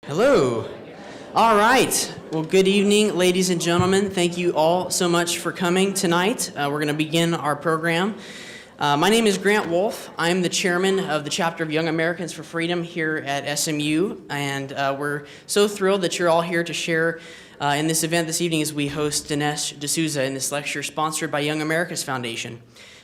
Hello. All right. Well, good evening, ladies and gentlemen. Thank you all so much for coming tonight. We're going to begin our program. My name is Grant Wolf. I'm the chairman of the chapter of Young Americans for Freedom here at SMU, and we're so thrilled that you're all here to share in this event this evening as we host Dinesh D'Souza in this lecture sponsored by Young America's Foundation.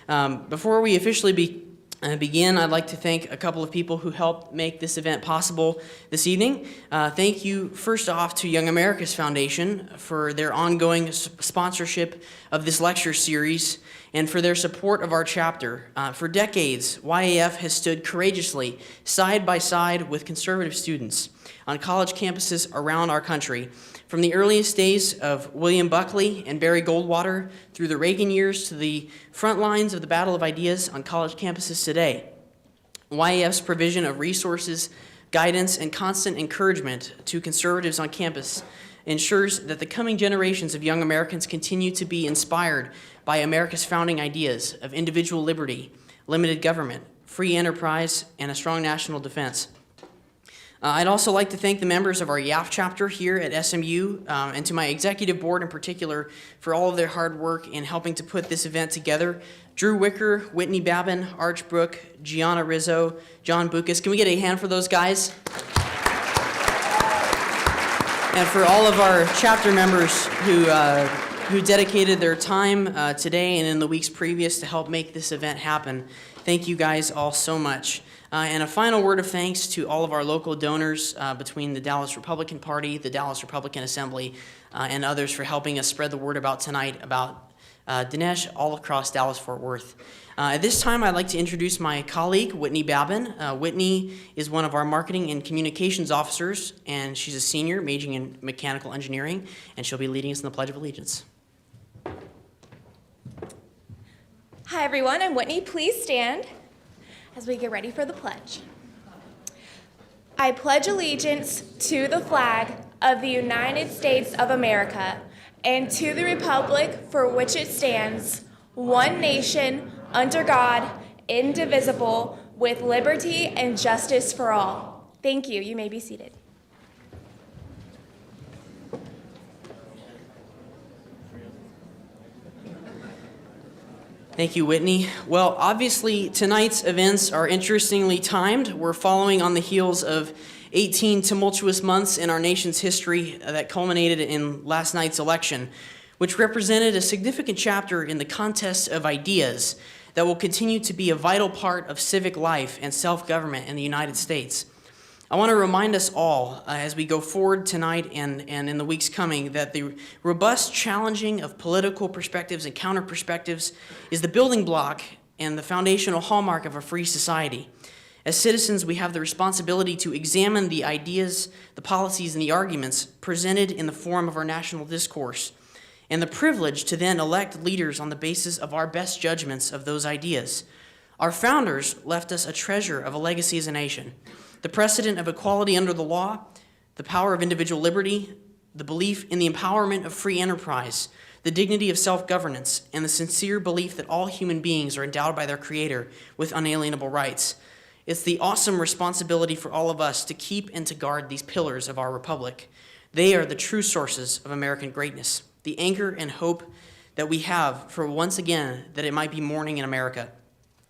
Before we officially begin, I'd like to thank a couple of people who helped make this event possible this evening. Thank you, first off, to Young America's Foundation for their ongoing sponsorship of this lecture series and for their support of our chapter. For decades, YAF has stood courageously side by side with conservative students on college campuses around our country. From the earliest days of William Buckley and Barry Goldwater through the Reagan years to the front lines of the battle of ideas on college campuses today, YAF's provision of resources, guidance, and constant encouragement to conservatives on campus ensures that the coming generations of young Americans continue to be inspired by America's founding ideas of individual liberty, limited government, free enterprise, and a strong national defense. I'd also like to thank the members of our YAF chapter here at SMU and to my executive board in particular for all of their hard work in helping to put this event together. Drew Wicker, Whitney Babin, Arch Brook, Gianna Rizzo, John Bucas. Can we get a hand for those guys? And for all of our chapter members who dedicated their time today and in the weeks previous to help make this event happen. Thank you guys all so much. And a final word of thanks to all of our local donors between the Dallas Republican Party, the Dallas Republican Assembly, and others for helping us spread the word about tonight about Dinesh all across Dallas-Fort Worth. At this time, I'd like to introduce my colleague, Whitney Babin. Whitney is one of our marketing and communications officers, and she's a senior majoring in mechanical engineering, and she'll be leading us in the Pledge of Allegiance. Hi, everyone. I'm Whitney. Please stand as we get ready for the pledge. I pledge allegiance to the flag of the United States of America and to the republic for which it stands, one nation, under God, indivisible, with liberty and justice for all. Thank you. You may be seated. Thank you, Whitney. Well, obviously, tonight's events are interestingly timed. We're following on the heels of 18 tumultuous months in our nation's history that culminated in last night's election, which represented a significant chapter in the contest of ideas that will continue to be a vital part of civic life and self-government in the United States. I want to remind us all as we go forward tonight and in the weeks coming that the robust challenging of political perspectives and counter-perspectives is the building block and the foundational hallmark of a free society. As citizens, we have the responsibility to examine the ideas, the policies, and the arguments presented in the form of our national discourse, and the privilege to then elect leaders on the basis of our best judgments of those ideas. Our founders left us a treasure of a legacy as a nation. The precedent of equality under the law, the power of individual liberty, the belief in the empowerment of free enterprise, the dignity of self-governance, and the sincere belief that all human beings are endowed by their Creator with unalienable rights. It's the awesome responsibility for all of us to keep and to guard these pillars of our republic. They are the true sources of American greatness, the anchor and hope that we have for once again that it might be morning in America.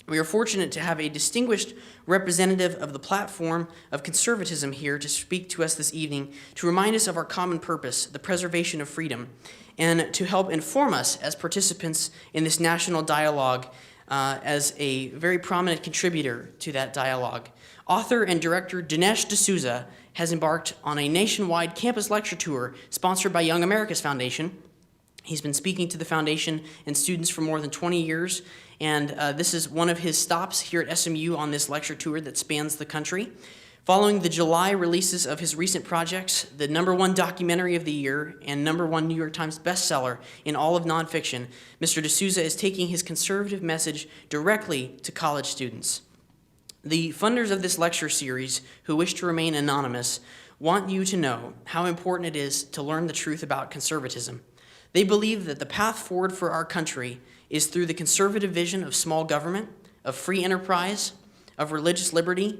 We are fortunate to have a distinguished representative of the platform of conservatism here to speak to us this evening, to remind us of our common purpose, the preservation of freedom, and to help inform us as participants in this national dialogue as a very prominent contributor to that dialogue. Author and director Dinesh D'Souza has embarked on a nationwide campus lecture tour sponsored by Young America's Foundation. He's been speaking to the foundation and students for more than 20 years, and this is one of his stops here at SMU on this lecture tour that spans the country. Following the July releases of his recent projects, the #1 documentary of the year and #1 New York Times bestseller in all of nonfiction, Mr. D'Souza is taking his conservative message directly to college students. The funders of this lecture series, who wish to remain anonymous, want you to know how important it is to learn the truth about conservatism. They believe that the path forward for our country is through the conservative vision of small government, of free enterprise, of religious liberty,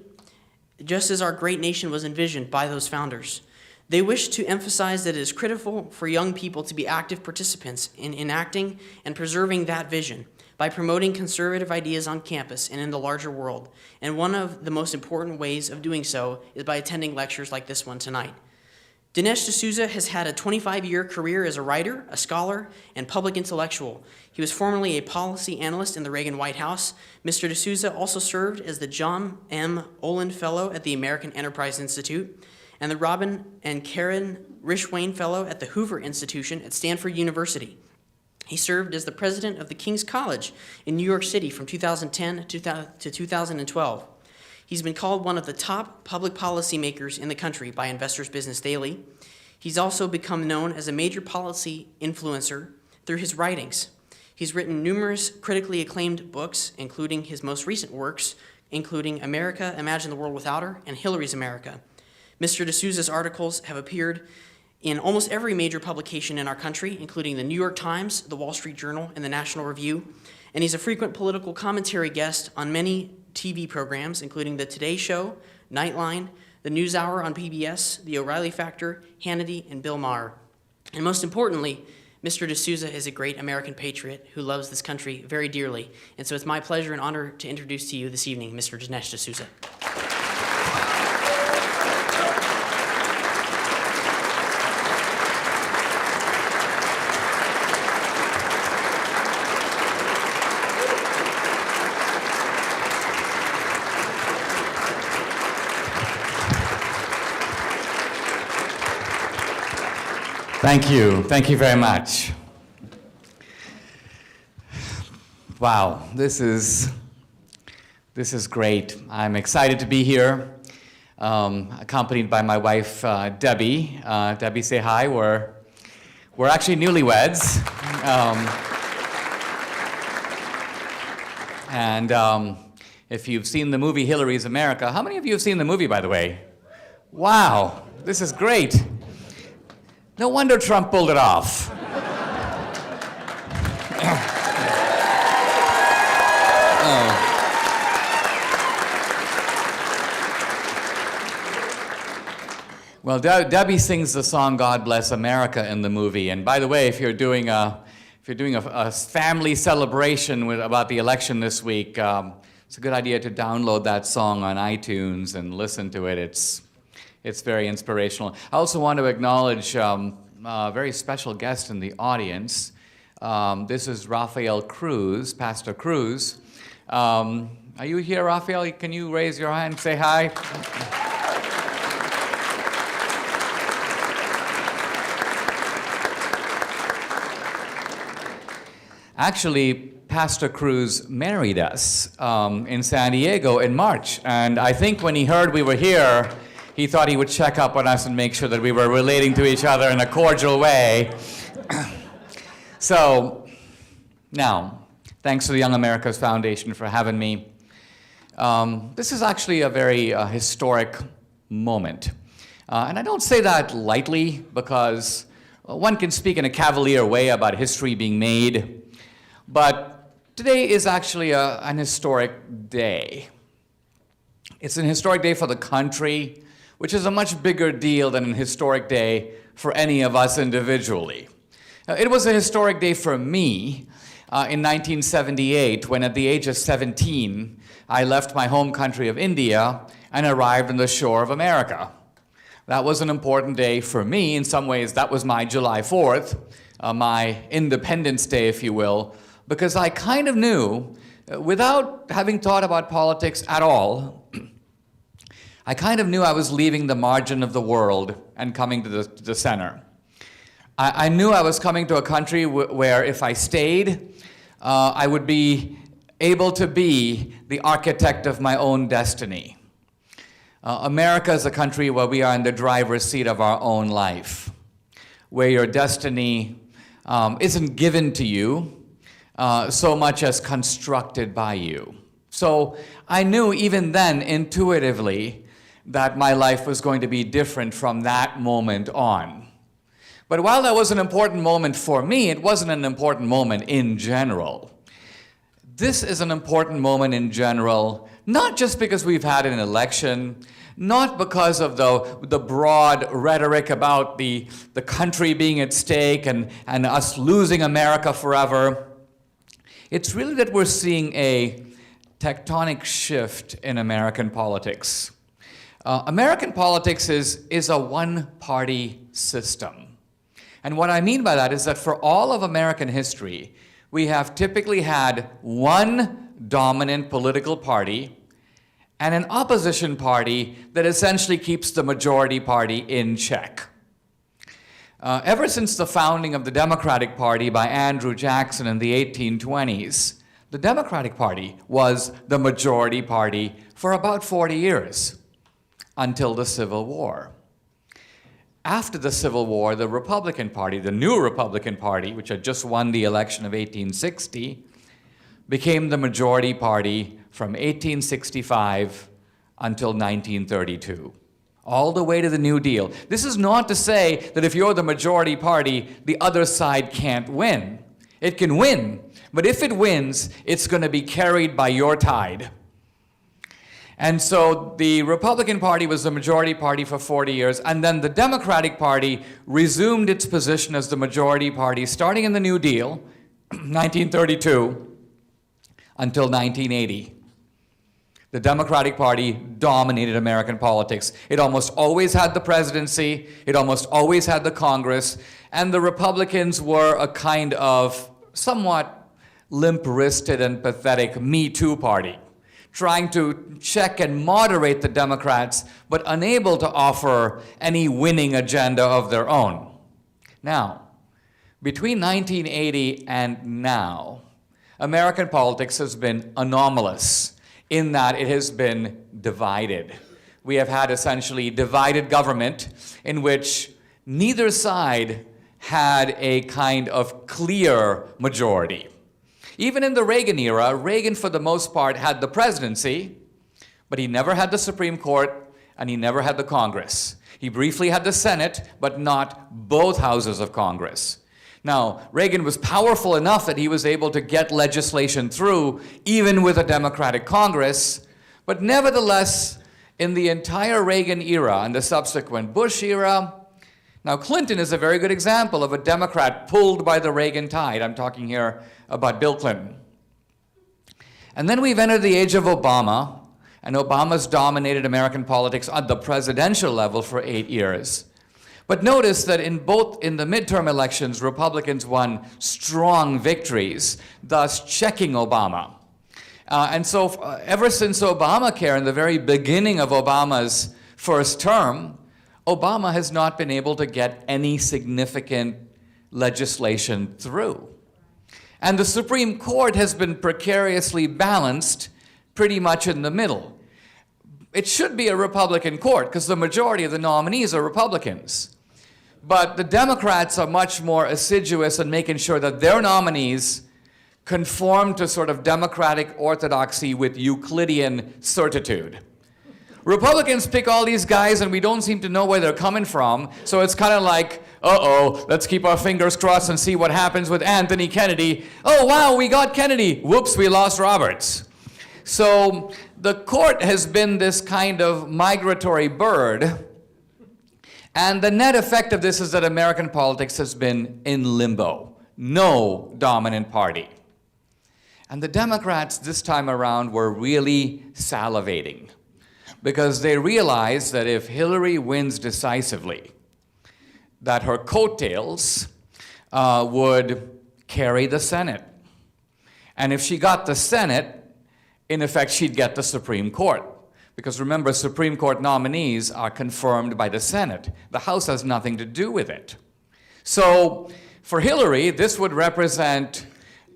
just as our great nation was envisioned by those founders. They wish to emphasize that it is critical for young people to be active participants in enacting and preserving that vision by promoting conservative ideas on campus and in the larger world. And one of the most important ways of doing so is by attending lectures like this one tonight. Dinesh D'Souza has had a 25-year career as a writer, a scholar, and public intellectual. He was formerly a policy analyst in the Reagan White House. Mr. D'Souza also served as the John M. Olin Fellow at the American Enterprise Institute and the Robin and Karen Rishwain Fellow at the Hoover Institution at Stanford University. He served as the president of the King's College in New York City from 2010 to 2012. He's been called one of the top public policy makers in the country by Investors Business Daily. He's also become known as a major policy influencer through his writings. He's written numerous critically acclaimed books, including his most recent works, including America, Imagine the World Without Her, and Hillary's America. Mr. D'Souza's articles have appeared in almost every major publication in our country, including the New York Times, the Wall Street Journal, and the National Review. And he's a frequent political commentary guest on many TV programs, including The Today Show, Nightline, The NewsHour on PBS, The O'Reilly Factor, Hannity, and Bill Maher. And most importantly, Mr. D'Souza is a great American patriot who loves this country very dearly. And so it's my pleasure and honor to introduce to you this evening Mr. Dinesh D'Souza. Thank you. Thank you very much. Wow, this is great. I'm excited to be here, accompanied by my wife, Debbie. Debbie, say hi. We're actually newlyweds. If you've seen the movie Hillary's America, how many of you have seen the movie, by the way? Wow, this is great. No wonder Trump pulled it off. Well, Debbie sings the song "God Bless America" in the movie. And by the way, if you're doing a family celebration about the election this week, it's a good idea to download that song on iTunes and listen to it. It's very inspirational. I also want to acknowledge a very special guest in the audience. This is Rafael Cruz, Pastor Cruz. Are you here, Rafael? Can you raise your hand and say hi? Actually, Pastor Cruz married us in San Diego in March. And I think when he heard we were here, he thought he would check up on us and make sure that we were relating to each other in a cordial way. So, now, thanks to the Young America's Foundation for having me. This is actually a very historic moment. And I don't say that lightly because one can speak in a cavalier way about history being made. But today is actually an historic day. It's an historic day for the country, which is a much bigger deal than an historic day for any of us individually. It was a historic day for me in 1978 when at the age of 17, I left my home country of India and arrived on the shore of America. That was an important day for me. In some ways, that was my July 4th, my Independence Day, if you will, because I kind of knew, without having thought about politics at all, I kind of knew I was leaving the margin of the world and coming to the center. I knew I was coming to a country where if I stayed, I would be able to be the architect of my own destiny. America is a country where we are in the driver's seat of our own life, where your destiny isn't given to you so much as constructed by you. So I knew even then intuitively that my life was going to be different from that moment on. But while that was an important moment for me, it wasn't an important moment in general. This is an important moment in general, not just because we've had an election, not because of the broad rhetoric about the country being at stake and us losing America forever. It's really that we're seeing a tectonic shift in American politics. American politics is a one-party system. And what I mean by that is that for all of American history, we have typically had one dominant political party and an opposition party that essentially keeps the majority party in check. Ever since the founding of the Democratic Party by Andrew Jackson in the 1820s, the Democratic Party was the majority party for about 40 years, until the Civil War. After the Civil War, the Republican Party, the new Republican Party, which had just won the election of 1860, became the majority party from 1865 until 1932, all the way to the New Deal. This is not to say that if you're the majority party, the other side can't win. It can win, but if it wins, it's going to be carried by your tide. And so the Republican Party was the majority party for 40 years, and then the Democratic Party resumed its position as the majority party starting in the New Deal, 1932, until 1980. The Democratic Party dominated American politics. It almost always had the presidency, it almost always had the Congress, and the Republicans were a kind of somewhat limp-wristed and pathetic Me Too party, trying to check and moderate the Democrats, but unable to offer any winning agenda of their own. Now, between 1980 and now, American politics has been anomalous in that it has been divided. We have had essentially divided government in which neither side had a kind of clear majority. Even in the Reagan era, Reagan for the most part had the presidency, but he never had the Supreme Court and he never had the Congress. He briefly had the Senate, but not both houses of Congress. Now, Reagan was powerful enough that he was able to get legislation through, even with a Democratic Congress, but nevertheless, in the entire Reagan era and the subsequent Bush era, now Clinton is a very good example of a Democrat pulled by the Reagan tide. I'm talking here about Bill Clinton. And then we've entered the age of Obama, and Obama's dominated American politics at the presidential level for 8 years. But notice that in the midterm elections, Republicans won strong victories, thus checking Obama. And so ever since Obamacare, in the very beginning of Obama's first term, Obama has not been able to get any significant legislation through. And the Supreme Court has been precariously balanced pretty much in the middle. It should be a Republican court because the majority of the nominees are Republicans. But the Democrats are much more assiduous in making sure that their nominees conform to sort of democratic orthodoxy with Euclidean certitude. Republicans pick all these guys and we don't seem to know where they're coming from, so it's kind of like, uh-oh, let's keep our fingers crossed and see what happens with Anthony Kennedy. Oh, wow, we got Kennedy. Whoops, we lost Roberts. So the court has been this kind of migratory bird, and the net effect of this is that American politics has been in limbo. No dominant party. And the Democrats this time around were really salivating because they realized that if Hillary wins decisively, that her coattails would carry the Senate. And if she got the Senate, in effect, she'd get the Supreme Court. Because remember, Supreme Court nominees are confirmed by the Senate. The House has nothing to do with it. So for Hillary, this would represent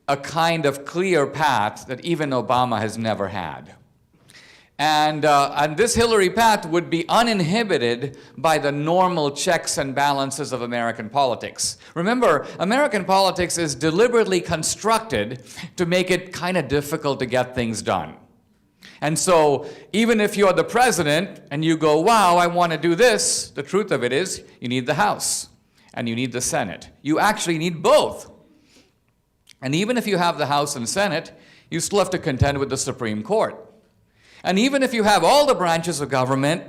a kind of clear path that even Obama has never had. And this Hillary path would be uninhibited by the normal checks and balances of American politics. Remember, American politics is deliberately constructed to make it kind of difficult to get things done. And so even if you're the president and you go, wow, I want to do this, the truth of it is you need the House and you need the Senate. You actually need both. And even if you have the House and Senate, you still have to contend with the Supreme Court. And even if you have all the branches of government,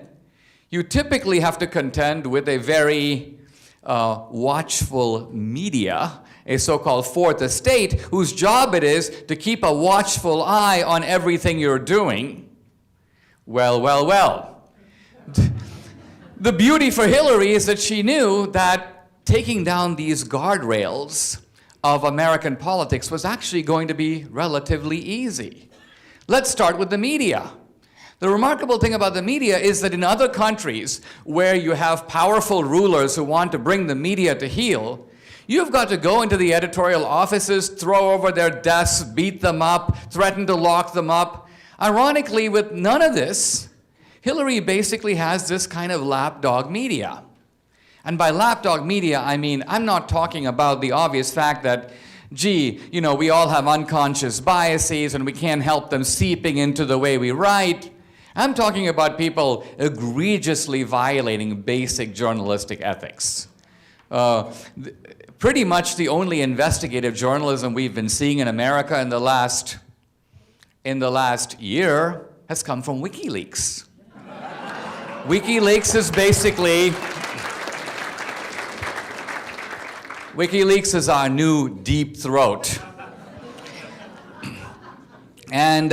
you typically have to contend with a very watchful media, a so-called fourth estate, whose job it is to keep a watchful eye on everything you're doing. Well, well, well. The beauty for Hillary is that she knew that taking down these guardrails of American politics was actually going to be relatively easy. Let's start with the media. The remarkable thing about the media is that in other countries where you have powerful rulers who want to bring the media to heel, you've got to go into the editorial offices, throw over their desks, beat them up, threaten to lock them up. Ironically, with none of this, Hillary basically has this kind of lapdog media. And by lapdog media, I mean, I'm not talking about the obvious fact that, gee, you know, we all have unconscious biases and we can't help them seeping into the way we write. I'm talking about people egregiously violating basic journalistic ethics. Pretty much the only investigative journalism we've been seeing in America in the last year has come from WikiLeaks. WikiLeaks is our new deep throat. And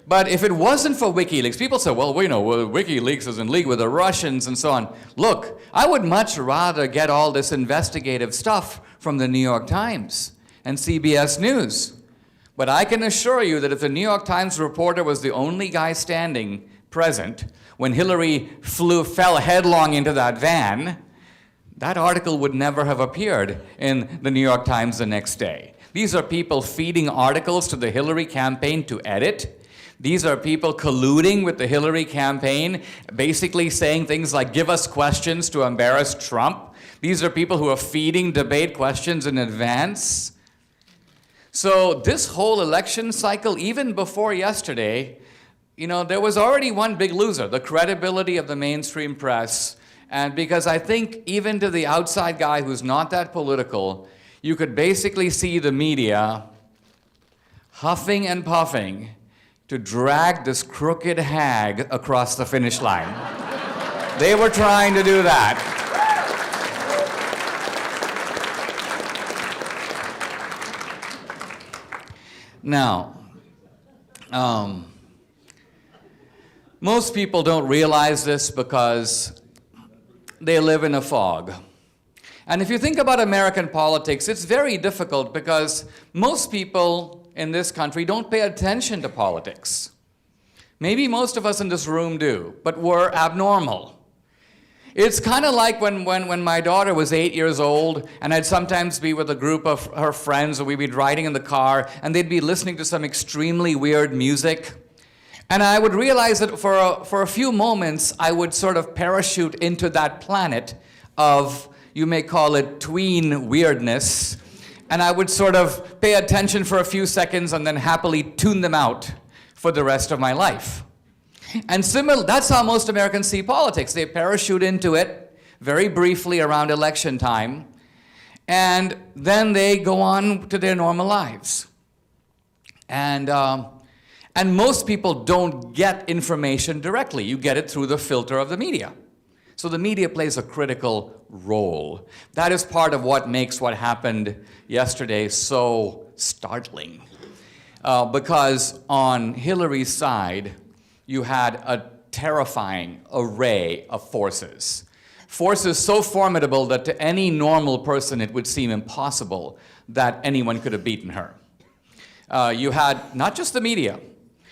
but if it wasn't for WikiLeaks, people say, well, WikiLeaks is in league with the Russians and so on. Look, I would much rather get all this investigative stuff from the New York Times and CBS News. But I can assure you that if the New York Times reporter was the only guy standing present when Hillary fell headlong into that van, that article would never have appeared in the New York Times the next day. These are people feeding articles to the Hillary campaign to edit. These are people colluding with the Hillary campaign, basically saying things like, give us questions to embarrass Trump. These are people who are feeding debate questions in advance. So this whole election cycle, even before yesterday, you know, there was already one big loser, the credibility of the mainstream press. And because I think even to the outside guy who's not that political, you could basically see the media huffing and puffing to drag this crooked hag across the finish line. They were trying to do that. Now, most people don't realize this because they live in a fog. And if you think about American politics, it's very difficult because most people in this country don't pay attention to politics. Maybe most of us in this room do, but we're abnormal. It's kind of like when my daughter was 8 years old, and I'd sometimes be with a group of her friends, or we'd be riding in the car, and they'd be listening to some extremely weird music. And I would realize that for a few moments, I would sort of parachute into that planet of, you may call it tween weirdness, and I would sort of pay attention for a few seconds and then happily tune them out for the rest of my life. And that's how most Americans see politics. They parachute into it very briefly around election time, and then they go on to their normal lives. And most people don't get information directly. You get it through the filter of the media. So the media plays a critical role. That is part of what makes what happened yesterday so startling. Because on Hillary's side, you had a terrifying array of forces. Forces so formidable that to any normal person it would seem impossible that anyone could have beaten her. You had not just the media.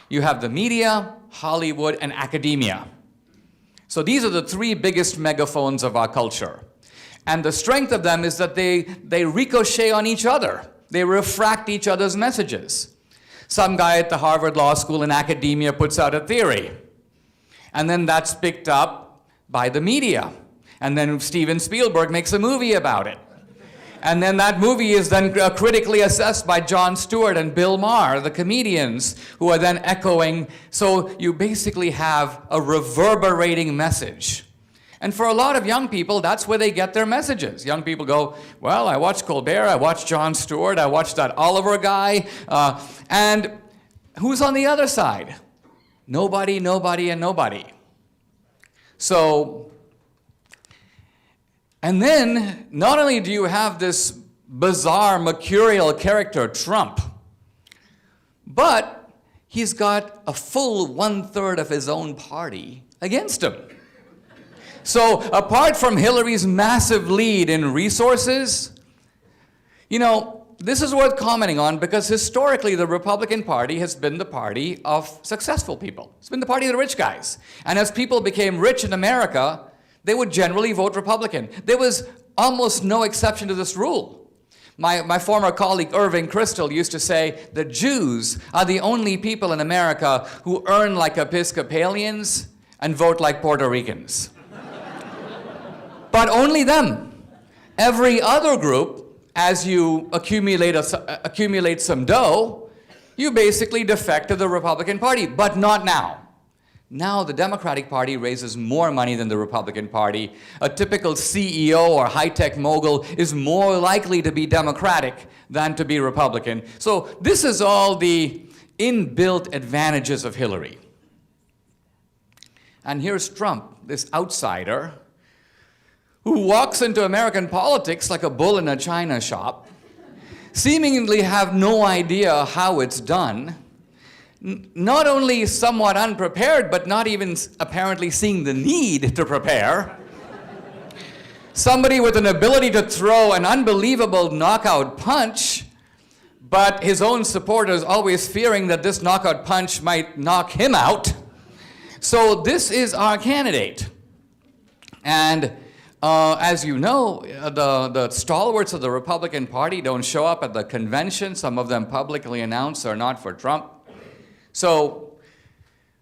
You have the media, Hollywood, and academia. So these are the three biggest megaphones of our culture. And the strength of them is that they ricochet on each other. They refract each other's messages. Some guy at the Harvard Law School in academia puts out a theory. And then that's picked up by the media. And then Steven Spielberg makes a movie about it. And then that movie is then critically assessed by Jon Stewart and Bill Maher, the comedians, who are then echoing. So you basically have a reverberating message. And for a lot of young people, that's where they get their messages. Young people go, well, I watched Colbert, I watched Jon Stewart, I watched that Oliver guy. And who's on the other side? Nobody, nobody, and nobody. So, and then not only do you have this bizarre, mercurial character, Trump, but he's got a full 1/3 of his own party against him. So apart from Hillary's massive lead in resources, this is worth commenting on because historically the Republican Party has been the party of successful people. It's been the party of the rich guys. And as people became rich in America, they would generally vote Republican. There was almost no exception to this rule. My former colleague Irving Kristol used to say the Jews are the only people in America who earn like Episcopalians and vote like Puerto Ricans. But only them. Every other group, as you accumulate some dough, you basically defect to the Republican Party, but not now. Now the Democratic Party raises more money than the Republican Party. A typical CEO or high-tech mogul is more likely to be Democratic than to be Republican. So this is all the inbuilt advantages of Hillary. And here's Trump, this outsider, who walks into American politics like a bull in a china shop, seemingly have no idea how it's done, not only somewhat unprepared, but not even apparently seeing the need to prepare. Somebody with an ability to throw an unbelievable knockout punch, but his own supporters always fearing that this knockout punch might knock him out. So this is our candidate. And as you know, the stalwarts of the Republican Party don't show up at the convention. Some of them publicly announce they're not for Trump. So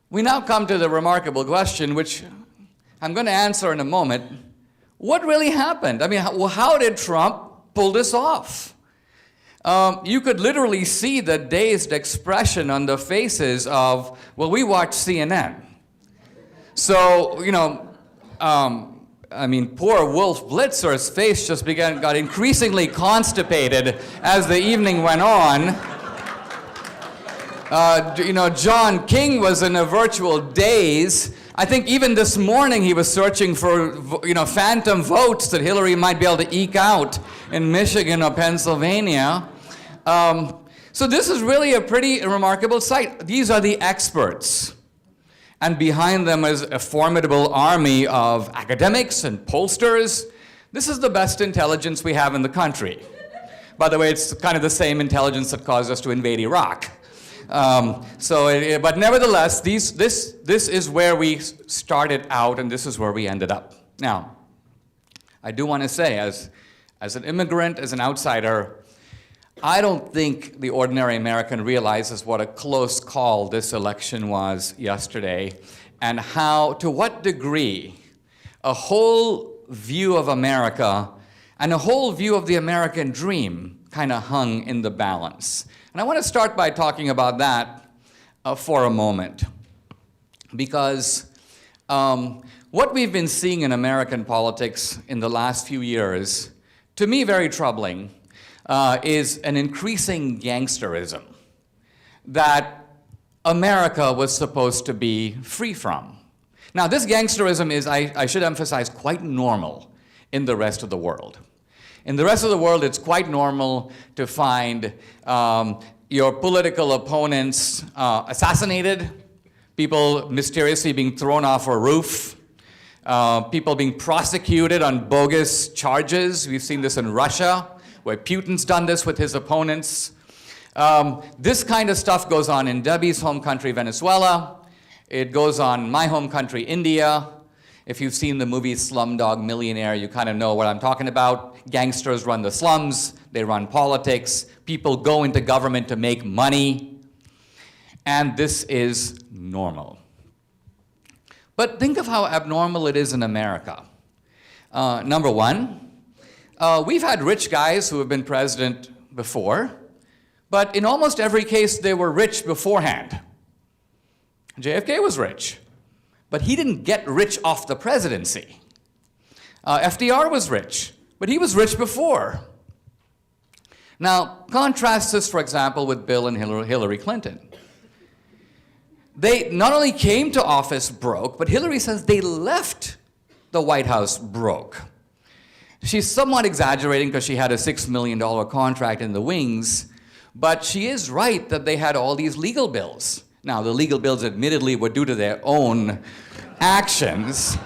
we now come to the remarkable question, which I'm going to answer in a moment. What really happened? I mean, how did Trump pull this off? You could literally see the dazed expression on the faces of, well, we watched CNN. So, poor Wolf Blitzer's face just got increasingly constipated as the evening went on. John King was in a virtual daze. I think even this morning he was searching for, phantom votes that Hillary might be able to eke out in Michigan or Pennsylvania. So this is really a pretty remarkable sight. These are the experts. And behind them is a formidable army of academics and pollsters. This is the best intelligence we have in the country. By the way, it's kind of the same intelligence that caused us to invade Iraq. But nevertheless, this is where we started out, and this is where we ended up. Now, I do want to say, as an immigrant, as an outsider, I don't think the ordinary American realizes what a close call this election was yesterday, and to what degree a whole view of America and a whole view of the American dream kind of hung in the balance. And I want to start by talking about that for a moment, because what we've been seeing in American politics in the last few years, to me very troubling, is an increasing gangsterism that America was supposed to be free from. Now, this gangsterism is, I should emphasize, quite normal in the rest of the world. In the rest of the world, it's quite normal to find your political opponents assassinated, people mysteriously being thrown off a roof, people being prosecuted on bogus charges. We've seen this in Russia, where Putin's done this with his opponents. This kind of stuff goes on in Debbie's home country, Venezuela. It goes on in my home country, India. If you've seen the movie Slumdog Millionaire, you kind of know what I'm talking about. Gangsters run the slums, they run politics, people go into government to make money, and this is normal. But think of how abnormal it is in America. Number one, we've had rich guys who have been president before, but in almost every case, they were rich beforehand. JFK was rich, but he didn't get rich off the presidency. FDR was rich, but he was rich before. Now, contrast this, for example, with Bill and Hillary Clinton. They not only came to office broke, but Hillary says they left the White House broke. She's somewhat exaggerating because she had a $6 million contract in the wings, but she is right that they had all these legal bills. Now, the legal bills admittedly were due to their own actions.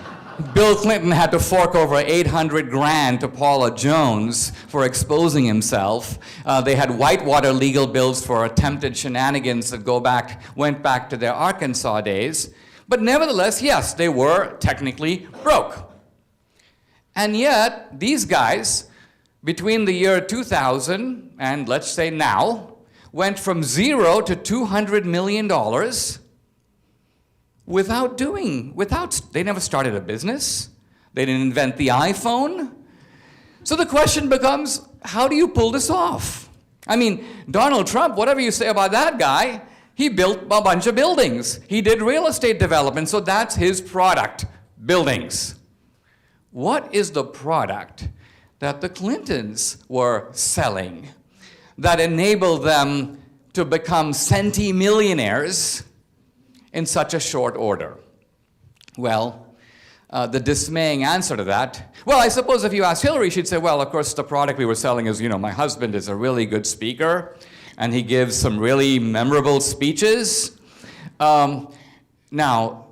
Bill Clinton had to fork over 800 grand to Paula Jones for exposing himself. They had whitewater legal bills for attempted shenanigans that went back to their Arkansas days. But nevertheless, yes, they were technically broke. And yet, these guys, between the year 2000 and let's say now, went from $0 to $200 million they never started a business. They didn't invent the iPhone. So the question becomes, how do you pull this off? I mean, Donald Trump, whatever you say about that guy, he built a bunch of buildings. He did real estate development, so that's his product, buildings. What is the product that the Clintons were selling that enabled them to become centimillionaires in such a short order? Well, the dismaying answer to that, well, I suppose if you ask Hillary, she'd say, well, of course, the product we were selling is, my husband is a really good speaker, and he gives some really memorable speeches. Now,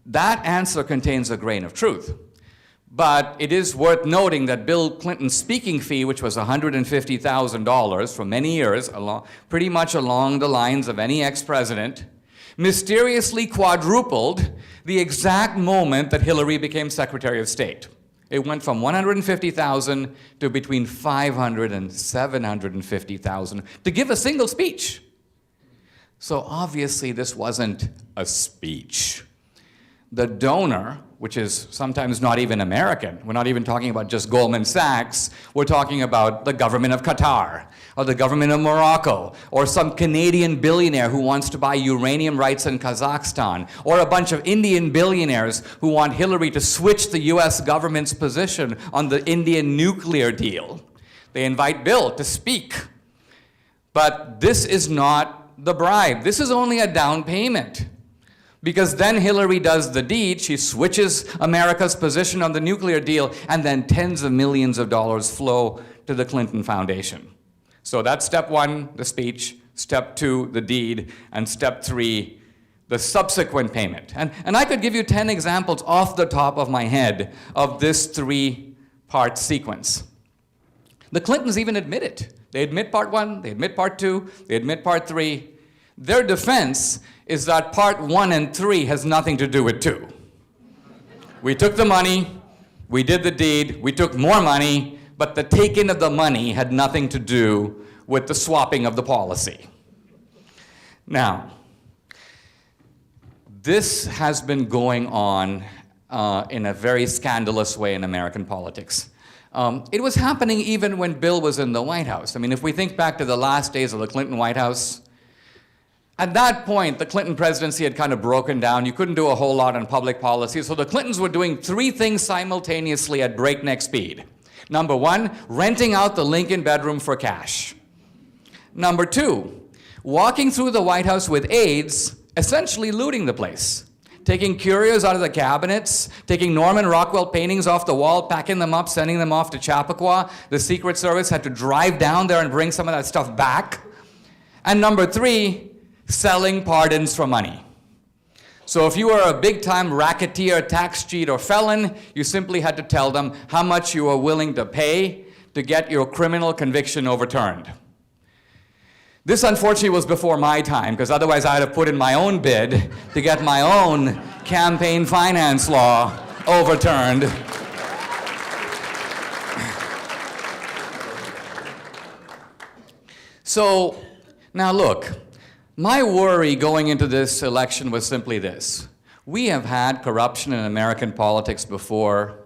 that answer contains a grain of truth. But it is worth noting that Bill Clinton's speaking fee, which was $150,000 for many years, pretty much along the lines of any ex-president, mysteriously quadrupled the exact moment that Hillary became Secretary of State. It went from $150,000 to between $500,000 and $750,000 to give a single speech. So obviously this wasn't a speech. The donor, which is sometimes not even American, we're not even talking about just Goldman Sachs, we're talking about the government of Qatar, or the government of Morocco, or some Canadian billionaire who wants to buy uranium rights in Kazakhstan, or a bunch of Indian billionaires who want Hillary to switch the US government's position on the Indian nuclear deal. They invite Bill to speak. But this is not the bribe. This is only a down payment. Because then Hillary does the deed, she switches America's position on the nuclear deal, and then tens of millions of dollars flow to the Clinton Foundation. So that's step one, the speech, step two, the deed, and step three, the subsequent payment. And I could give you 10 examples off the top of my head of this three-part sequence. The Clintons even admit it. They admit part one, they admit part two, they admit part three. Their defense is that part 1 and 3 has nothing to do with 2. We took the money, we did the deed, we took more money, but the taking of the money had nothing to do with the swapping of the policy. Now, this has been going on in a very scandalous way in American politics. It was happening even when Bill was in the White House. I mean, if we think back to the last days of the Clinton White House, at that point, the Clinton presidency had kind of broken down. You couldn't do a whole lot on public policy. So the Clintons were doing 3 things simultaneously at breakneck speed. Number 1, renting out the Lincoln bedroom for cash. Number 2, walking through the White House with aides, essentially looting the place. Taking curios out of the cabinets, taking Norman Rockwell paintings off the wall, packing them up, sending them off to Chappaqua. The Secret Service had to drive down there and bring some of that stuff back. And number 3, selling pardons for money. So if you were a big-time racketeer, tax cheat, or felon, you simply had to tell them how much you were willing to pay to get your criminal conviction overturned. This, unfortunately, was before my time, because otherwise I'd have put in my own bid to get my own campaign finance law overturned. So, now look. My worry going into this election was simply this. We have had corruption in American politics before,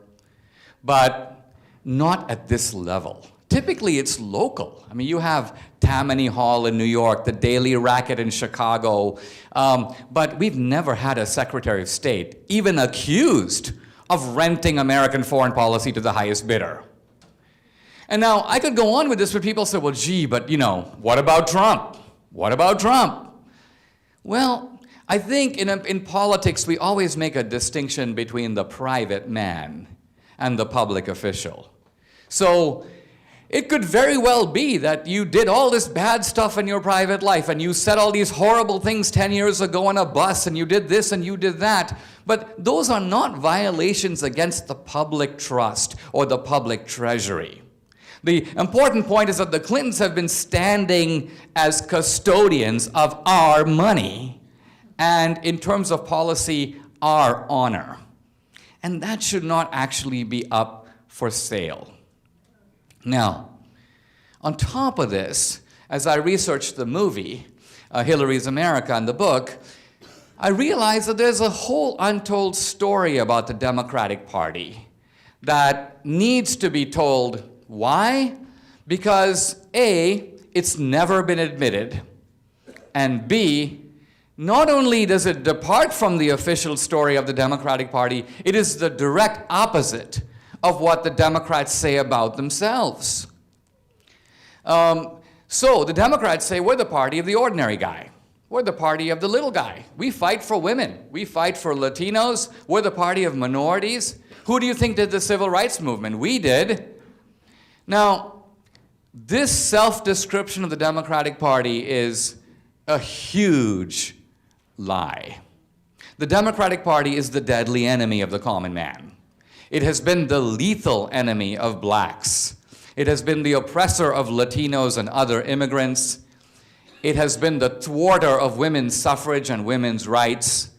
but not at this level. Typically, it's local. I mean, you have Tammany Hall in New York, the Daily Racket in Chicago, but we've never had a Secretary of State even accused of renting American foreign policy to the highest bidder. And now, I could go on with this, but people say, well, gee, but what about Trump? What about Trump? Well, I think in politics we always make a distinction between the private man and the public official. So it could very well be that you did all this bad stuff in your private life and you said all these horrible things 10 years ago on a bus and you did this and you did that. But those are not violations against the public trust or the public treasury. The important point is that the Clintons have been standing as custodians of our money and, in terms of policy, our honor. And that should not actually be up for sale. Now, on top of this, as I researched the movie, Hillary's America, and the book, I realized that there's a whole untold story about the Democratic Party that needs to be told. Why? Because A, it's never been admitted, and B, not only does it depart from the official story of the Democratic Party, it is the direct opposite of what the Democrats say about themselves. So the Democrats say we're the party of the ordinary guy. We're the party of the little guy. We fight for women. We fight for Latinos. We're the party of minorities. Who do you think did the civil rights movement? We did. Now, this self-description of the Democratic Party is a huge lie. The Democratic Party is the deadly enemy of the common man. It has been the lethal enemy of blacks. It has been the oppressor of Latinos and other immigrants. It has been the thwarter of women's suffrage and women's rights.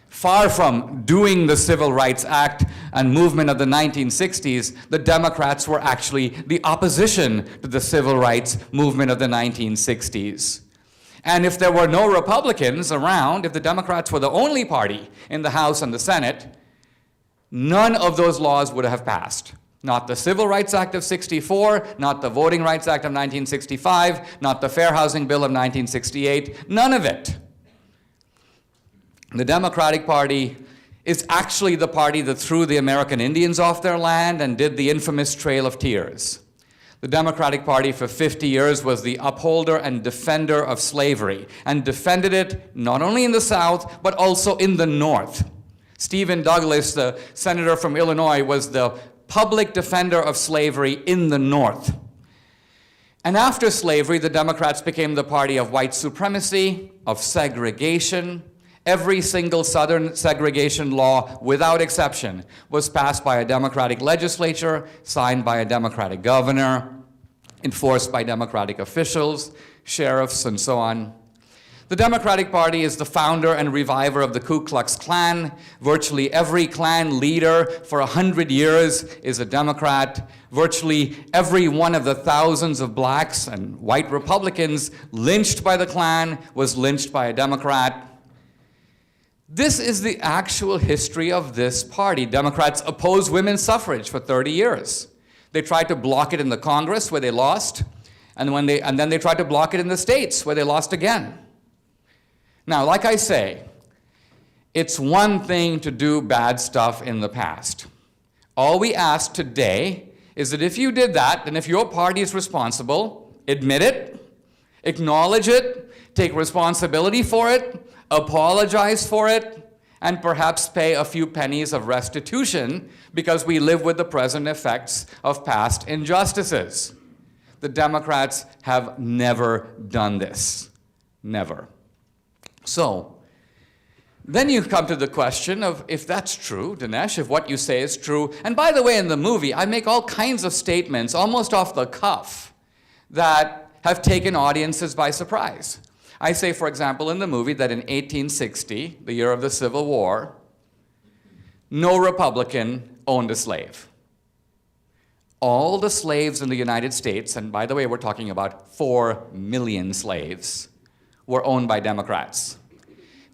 Far from doing the Civil Rights Act and movement of the 1960s, the Democrats were actually the opposition to the civil rights movement of the 1960s. And if there were no Republicans around, if the Democrats were the only party in the House and the Senate, none of those laws would have passed. Not the Civil Rights Act of '64, not the Voting Rights Act of 1965, not the Fair Housing Bill of 1968, none of it. The Democratic Party is actually the party that threw the American Indians off their land and did the infamous Trail of Tears. The Democratic Party for 50 years was the upholder and defender of slavery, and defended it not only in the South, but also in the North. Stephen Douglas, the senator from Illinois, was the public defender of slavery in the North. And after slavery, the Democrats became the party of white supremacy, of segregation. Every single Southern segregation law, without exception, was passed by a Democratic legislature, signed by a Democratic governor, enforced by Democratic officials, sheriffs, and so on. The Democratic Party is the founder and reviver of the Ku Klux Klan. Virtually every Klan leader for 100 years is a Democrat. Virtually every one of the thousands of blacks and white Republicans lynched by the Klan was lynched by a Democrat. This is the actual history of this party. Democrats opposed women's suffrage for 30 years. They tried to block it in the Congress, where they lost, and then they tried to block it in the states, where they lost again. Now, like I say, it's one thing to do bad stuff in the past. All we ask today is that if you did that, and if your party is responsible, admit it, acknowledge it, take responsibility for it, apologize for it, and perhaps pay a few pennies of restitution because we live with the present effects of past injustices. The Democrats have never done this. Never. So, then you come to the question of if that's true, Dinesh, if what you say is true. And by the way, in the movie, I make all kinds of statements, almost off the cuff, that have taken audiences by surprise. I say, for example, in the movie that in 1860, the year of the Civil War, no Republican owned a slave. All the slaves in the United States, and by the way, we're talking about 4 million slaves, were owned by Democrats.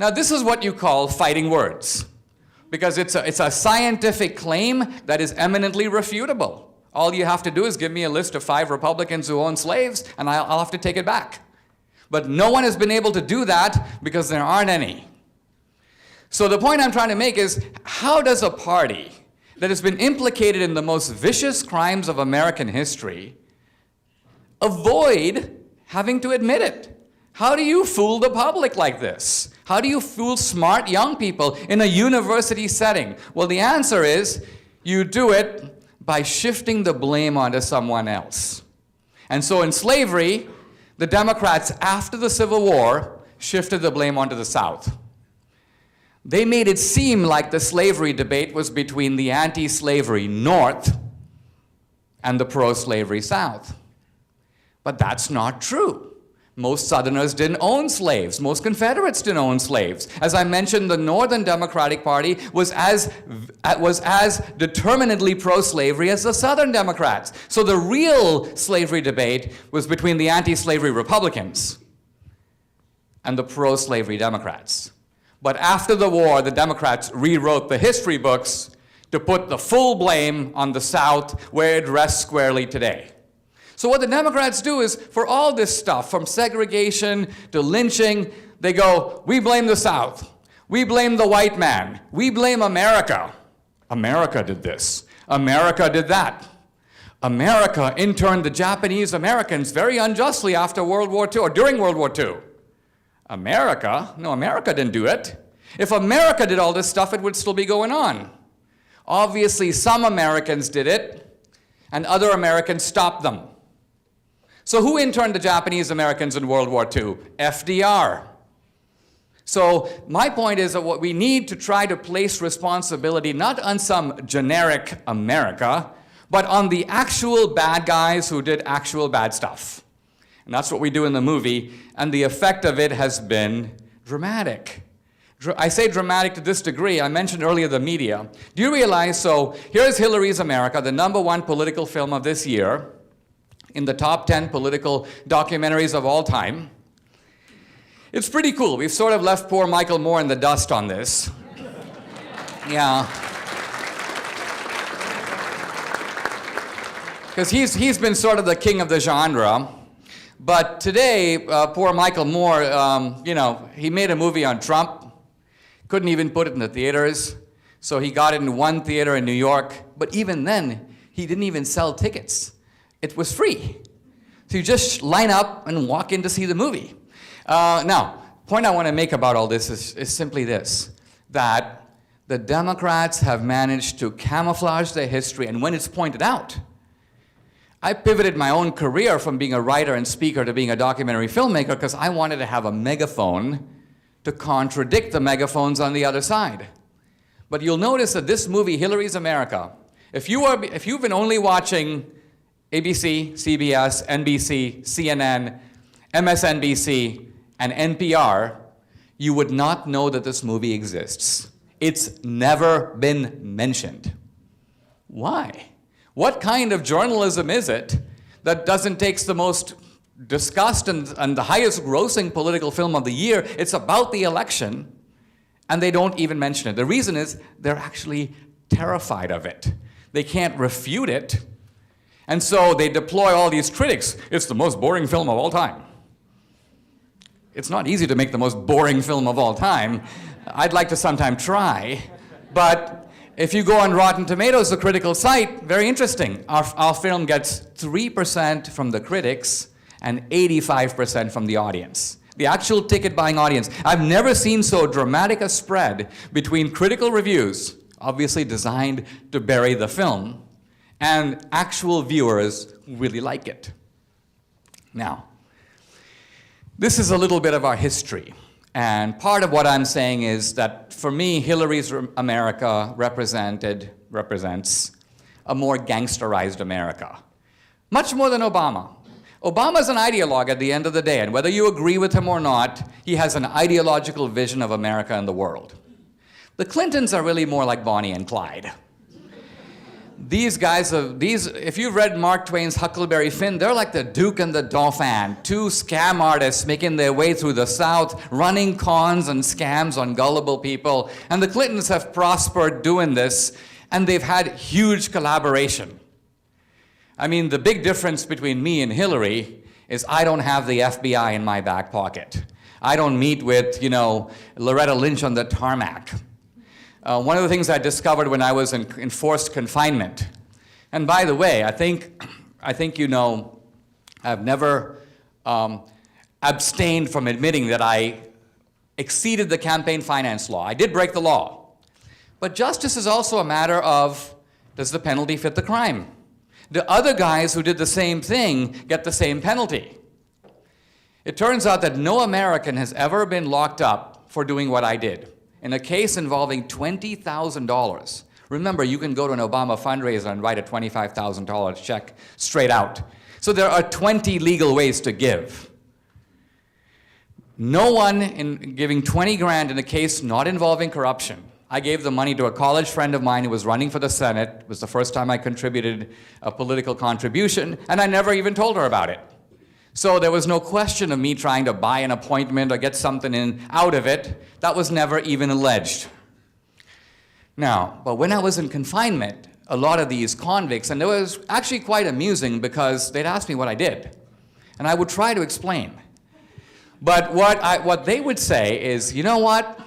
Now, this is what you call fighting words, because it's a scientific claim that is eminently refutable. All you have to do is give me a list of 5 Republicans who own slaves, and I'll have to take it back. But no one has been able to do that because there aren't any. So the point I'm trying to make is, how does a party that has been implicated in the most vicious crimes of American history avoid having to admit it? How do you fool the public like this? How do you fool smart young people in a university setting? Well, the answer is you do it by shifting the blame onto someone else. And so in slavery, the Democrats, after the Civil War, shifted the blame onto the South. They made it seem like the slavery debate was between the anti-slavery North and the pro-slavery South. But that's not true. Most Southerners didn't own slaves. Most Confederates didn't own slaves. As I mentioned, the Northern Democratic Party was as determinedly pro-slavery as the Southern Democrats. So the real slavery debate was between the anti-slavery Republicans and the pro-slavery Democrats. But after the war, the Democrats rewrote the history books to put the full blame on the South, where it rests squarely today. So what the Democrats do is, for all this stuff, from segregation to lynching, they go, we blame the South. We blame the white man. We blame America. America did this. America did that. America interned the Japanese Americans very unjustly after World War II, or during World War II. America? No, America didn't do it. If America did all this stuff, it would still be going on. Obviously, some Americans did it, and other Americans stopped them. So who interned the Japanese Americans in World War II? FDR. So my point is that what we need to try to place responsibility not on some generic America, but on the actual bad guys who did actual bad stuff. And that's what we do in the movie, and the effect of it has been dramatic. I say dramatic to this degree. I mentioned earlier the media. Do you realize, so here's Hillary's America, the #1 political film of this year, in the top 10 political documentaries of all time. It's pretty cool. We've sort of left poor Michael Moore in the dust on this. Yeah. Because he's been sort of the king of the genre. But today, poor Michael Moore, he made a movie on Trump. Couldn't even put it in the theaters. So he got it in one theater in New York. But even then, he didn't even sell tickets. It was free. So you just line up and walk in to see the movie. Now, the point I want to make about all this is simply this, that the Democrats have managed to camouflage their history, and when it's pointed out, I pivoted my own career from being a writer and speaker to being a documentary filmmaker because I wanted to have a megaphone to contradict the megaphones on the other side. But you'll notice that this movie, Hillary's America, if you've been only watching ABC, CBS, NBC, CNN, MSNBC, and NPR, you would not know that this movie exists. It's never been mentioned. Why? What kind of journalism is it that doesn't take the most discussed and the highest grossing political film of the year? It's about the election, and they don't even mention it. The reason is they're actually terrified of it. They can't refute it. And so they deploy all these critics. It's the most boring film of all time. It's not easy to make the most boring film of all time. I'd like to sometime try. But if you go on Rotten Tomatoes, the critical site, very interesting. Our film gets 3% from the critics and 85% from the audience. The actual ticket-buying audience. I've never seen so dramatic a spread between critical reviews, obviously designed to bury the film, and actual viewers who really like it. Now, this is a little bit of our history. And part of what I'm saying is that for me, Hillary's America represents a more gangsterized America. Much more than Obama. Obama's an ideologue at the end of the day, and whether you agree with him or not, he has an ideological vision of America and the world. The Clintons are really more like Bonnie and Clyde. These guys, if you've read Mark Twain's Huckleberry Finn, they're like the Duke and the Dauphin, two scam artists making their way through the South, running cons and scams on gullible people. And the Clintons have prospered doing this, and they've had huge collaboration. I mean, the big difference between me and Hillary is I don't have the FBI in my back pocket. I don't meet with, Loretta Lynch on the tarmac. One of the things I discovered when I was in forced confinement, and by the way, I think I've never abstained from admitting that I exceeded the campaign finance law. I did break the law. But justice is also a matter of, does the penalty fit the crime? The other guys who did the same thing get the same penalty. It turns out that no American has ever been locked up for doing what I did. In a case involving $20,000. Remember, you can go to an Obama fundraiser and write a $25,000 check straight out. So there are 20 legal ways to give. No one in giving 20 grand in a case not involving corruption. I gave the money to a college friend of mine who was running for the Senate. It was the first time I contributed a political contribution, and I never even told her about it. So there was no question of me trying to buy an appointment or get something out of it. That was never even alleged. Now, but when I was in confinement, a lot of these convicts, and it was actually quite amusing because they'd ask me what I did, and I would try to explain. But what they would say is, you know what?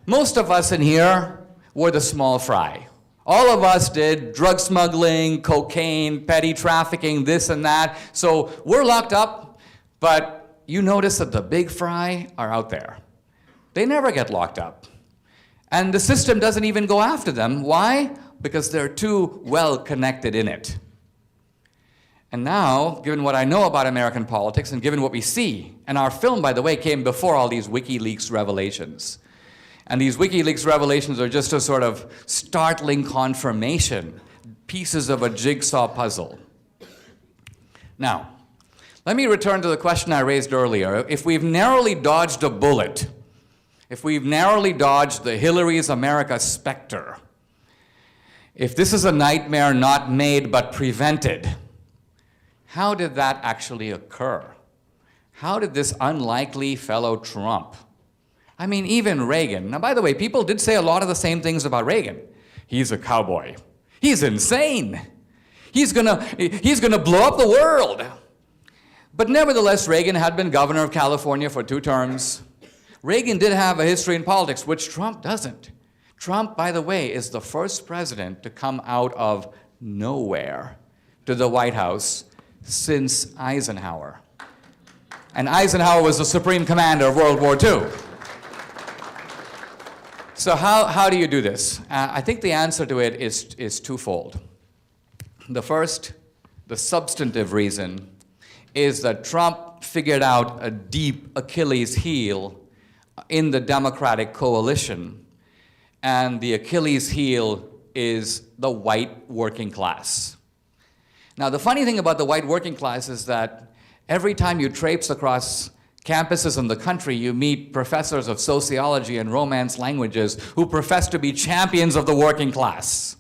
Most of us in here were the small fry. All of us did drug smuggling, cocaine, petty trafficking, this and that. So we're locked up, but you notice that the big fry are out there. They never get locked up. And the system doesn't even go after them. Why? Because they're too well connected in it. And now, given what I know about American politics and given what we see, and our film, by the way, came before all these WikiLeaks revelations. And these WikiLeaks revelations are just a sort of startling confirmation, pieces of a jigsaw puzzle. Now, let me return to the question I raised earlier. If we've narrowly dodged a bullet, if we've narrowly dodged the Hillary's America specter, if this is a nightmare not made but prevented, how did that actually occur? How did this unlikely fellow Trump? I mean, even Reagan. Now, by the way, people did say a lot of the same things about Reagan. He's a cowboy. He's insane. He's gonna blow up the world. But nevertheless, Reagan had been governor of California for 2 terms. Reagan did have a history in politics, which Trump doesn't. Trump, by the way, is the first president to come out of nowhere to the White House since Eisenhower. And Eisenhower was the supreme commander of World War II. So how do you do this? I think the answer to it is twofold. The first, the substantive reason, is that Trump figured out a deep Achilles heel in the Democratic coalition, and the Achilles heel is the white working class. Now, the funny thing about the white working class is that every time you traipse across campuses in the country, you meet professors of sociology and Romance languages who profess to be champions of the working class.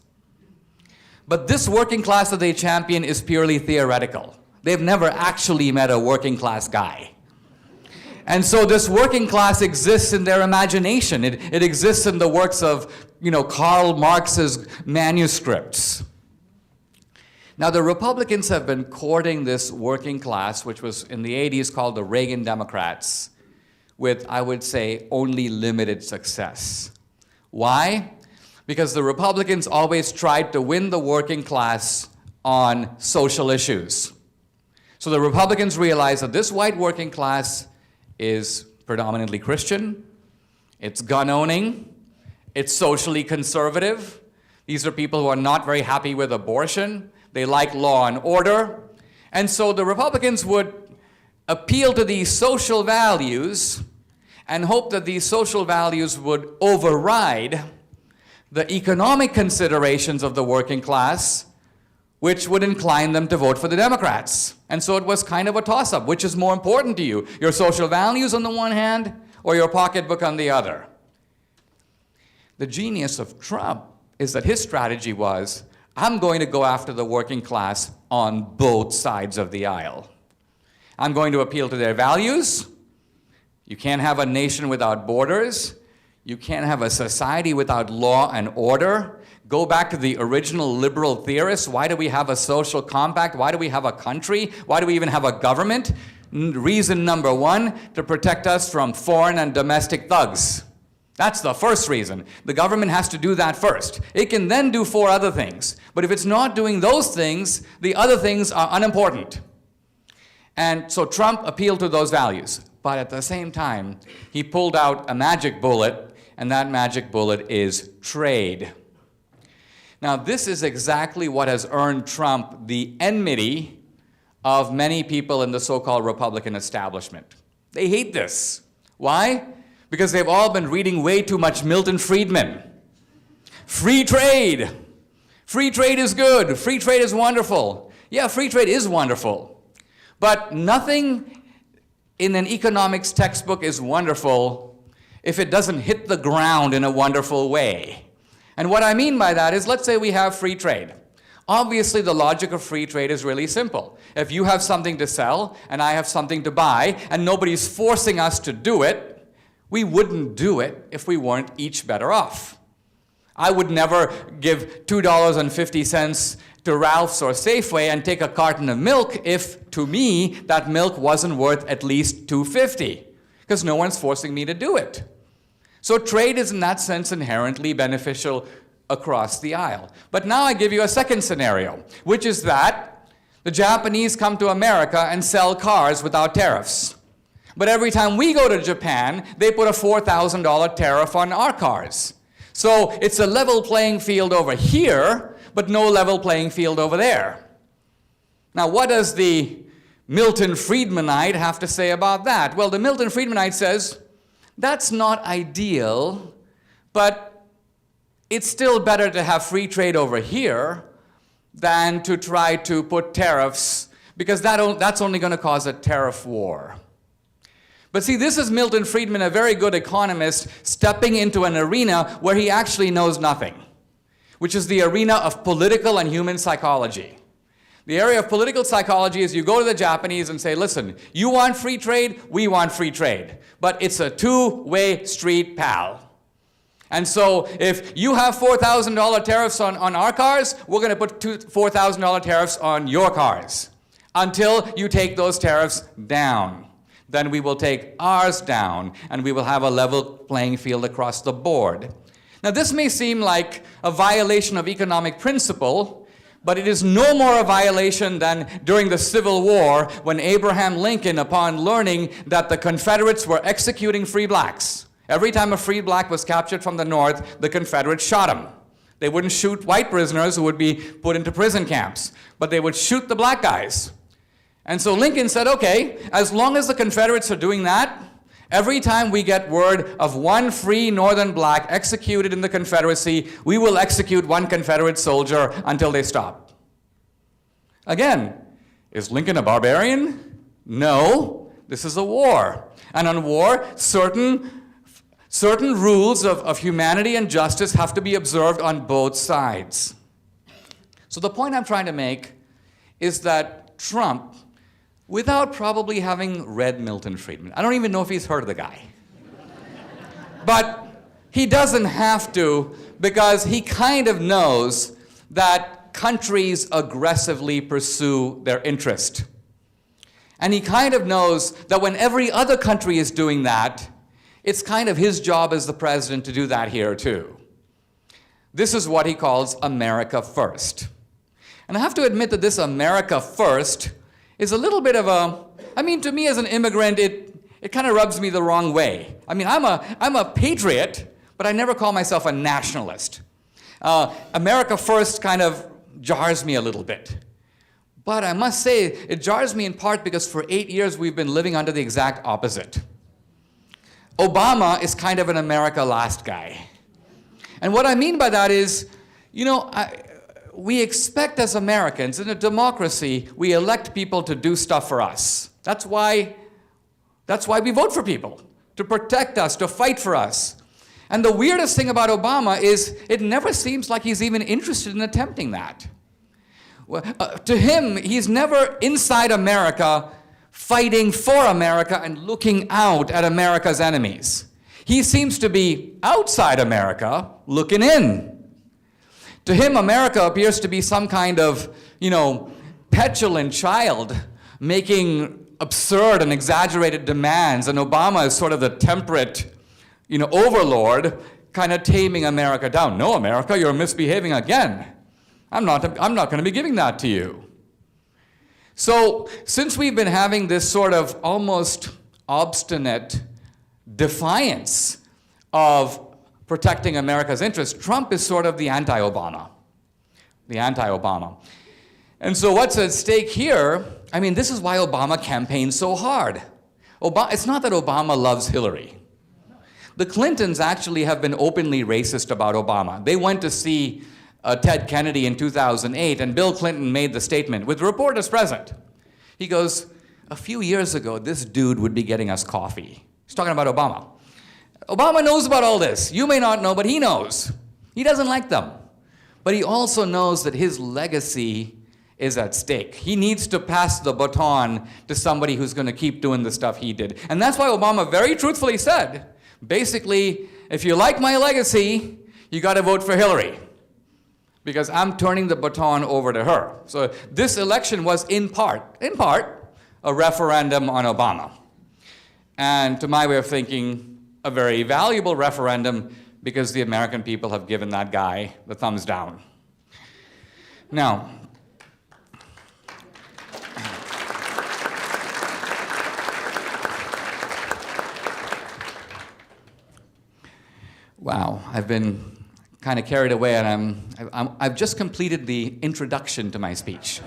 But this working class that they champion is purely theoretical. They've never actually met a working class guy. And so this working class exists in their imagination. It exists in the works of, Karl Marx's manuscripts. Now, the Republicans have been courting this working class, which was in the 80s called the Reagan Democrats, with, I would say, only limited success. Why? Because the Republicans always tried to win the working class on social issues. So the Republicans realized that this white working class is predominantly Christian, it's gun-owning, it's socially conservative. These are people who are not very happy with abortion. They like law and order. And so the Republicans would appeal to these social values and hope that these social values would override the economic considerations of the working class, which would incline them to vote for the Democrats. And so it was kind of a toss-up. Which is more important to you? Your social values on the one hand, or your pocketbook on the other? The genius of Trump is that his strategy was, I'm going to go after the working class on both sides of the aisle. I'm going to appeal to their values. You can't have a nation without borders. You can't have a society without law and order. Go back to the original liberal theorists. Why do we have a social compact? Why do we have a country? Why do we even have a government? Reason number 1, to protect us from foreign and domestic thugs. That's the first reason. The government has to do that first. It can then do 4 other things. But if it's not doing those things, the other things are unimportant. And so Trump appealed to those values. But at the same time, he pulled out a magic bullet, and that magic bullet is trade. Now, this is exactly what has earned Trump the enmity of many people in the so-called Republican establishment. They hate this. Why? Because they've all been reading way too much Milton Friedman. Free trade. Free trade is good. Free trade is wonderful. Yeah, free trade is wonderful. But nothing in an economics textbook is wonderful if it doesn't hit the ground in a wonderful way. And what I mean by that is, let's say we have free trade. Obviously, the logic of free trade is really simple. If you have something to sell and I have something to buy and nobody's forcing us to do it, we wouldn't do it if we weren't each better off. I would never give $2.50 to Ralph's or Safeway and take a carton of milk if, to me, that milk wasn't worth at least $2.50, because no one's forcing me to do it. So trade is in that sense inherently beneficial across the aisle. But now I give you a second scenario, which is that the Japanese come to America and sell cars without tariffs. But every time we go to Japan, they put a $4,000 tariff on our cars. So it's a level playing field over here, but no level playing field over there. Now, what does the Milton Friedmanite have to say about that? Well, the Milton Friedmanite says, that's not ideal, but it's still better to have free trade over here than to try to put tariffs, because that's only going to cause a tariff war. But see, this is Milton Friedman, a very good economist, stepping into an arena where he actually knows nothing, which is the arena of political and human psychology. The area of political psychology is you go to the Japanese and say, listen, you want free trade, we want free trade. But it's a two-way street, pal. And so if you have $4,000 tariffs on our cars, we're going to put $4,000 tariffs on your cars until you take those tariffs down. Then we will take ours down, and we will have a level playing field across the board. Now, this may seem like a violation of economic principle, but it is no more a violation than during the Civil War when Abraham Lincoln, upon learning that the Confederates were executing free blacks. Every time a free black was captured from the North, the Confederates shot him. They wouldn't shoot white prisoners who would be put into prison camps, but they would shoot the black guys. And so Lincoln said, okay, as long as the Confederates are doing that, every time we get word of one free northern black executed in the Confederacy, we will execute one Confederate soldier until they stop. Again, is Lincoln a barbarian? No, this is a war. And on war, certain rules of humanity and justice have to be observed on both sides. So the point I'm trying to make is that Trump, without probably having read Milton Friedman, I don't even know if he's heard of the guy, but he doesn't have to, because he kind of knows that countries aggressively pursue their interest. And he kind of knows that when every other country is doing that, it's kind of his job as the president to do that here too. This is what he calls America First. And I have to admit that this America First is a little bit of to me as an immigrant, it kind of rubs me the wrong way. I mean, I'm a patriot, but I never call myself a nationalist. America First kind of jars me a little bit. But I must say, it jars me in part because for 8 years we've been living under the exact opposite. Obama is kind of an America Last guy. And what I mean by that is, we expect as Americans, in a democracy, we elect people to do stuff for us. That's why we vote for people, to protect us, to fight for us. And the weirdest thing about Obama is it never seems like he's even interested in attempting that. To him, he's never inside America fighting for America and looking out at America's enemies. He seems to be outside America, looking in. To him, America appears to be some kind of, petulant child making absurd and exaggerated demands, and Obama is sort of the temperate, overlord, kind of taming America down. No, America, you're misbehaving again. I'm not going to be giving that to you. So since we've been having this sort of almost obstinate defiance of protecting America's interests, Trump is sort of the anti-Obama. The anti-Obama. And so what's at stake here, I mean, this is why Obama campaigned so hard. It's not that Obama loves Hillary. The Clintons actually have been openly racist about Obama. They went to see Ted Kennedy in 2008, and Bill Clinton made the statement, with reporters present. He goes, a few years ago, this dude would be getting us coffee. He's talking about Obama. Obama knows about all this. You may not know, but he knows. He doesn't like them. But he also knows that his legacy is at stake. He needs to pass the baton to somebody who's going to keep doing the stuff he did. And that's why Obama very truthfully said, basically, if you like my legacy, you got to vote for Hillary, because I'm turning the baton over to her. So this election was in part, a referendum on Obama. And to my way of thinking, a very valuable referendum, because the American people have given that guy the thumbs down. Now, wow, I've been kind of carried away, and I've just completed the introduction to my speech.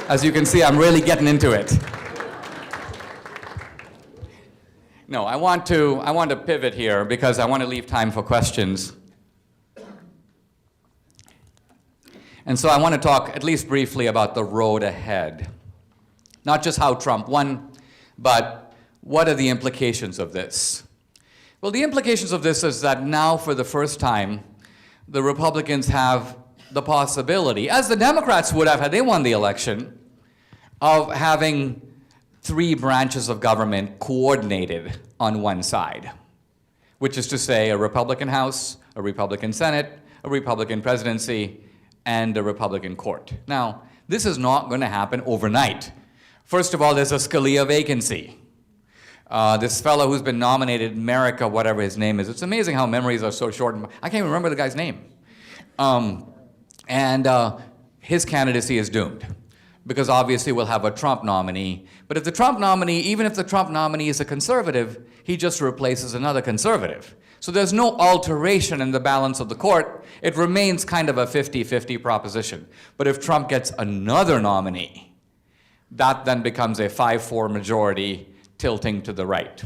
As you can see, I'm really getting into it. No, I want to pivot here because I want to leave time for questions. And so I want to talk at least briefly about the road ahead. Not just how Trump won, but what are the implications of this? Well, the implications of this is that now, for the first time, the Republicans have the possibility, as the Democrats would have had they won the election, of having three branches of government coordinated on one side, which is to say a Republican House, a Republican Senate, a Republican presidency, and a Republican court. Now, this is not going to happen overnight. First of all, there's a Scalia vacancy. This fellow who's been nominated, Merrick, whatever his name is. It's amazing how memories are so short. I can't even remember the guy's name. His candidacy is doomed, because obviously we'll have a Trump nominee. But if the Trump nominee, even if the Trump nominee is a conservative, he just replaces another conservative. So there's no alteration in the balance of the court. It remains kind of a 50-50 proposition. But if Trump gets another nominee, that then becomes a 5-4 majority tilting to the right.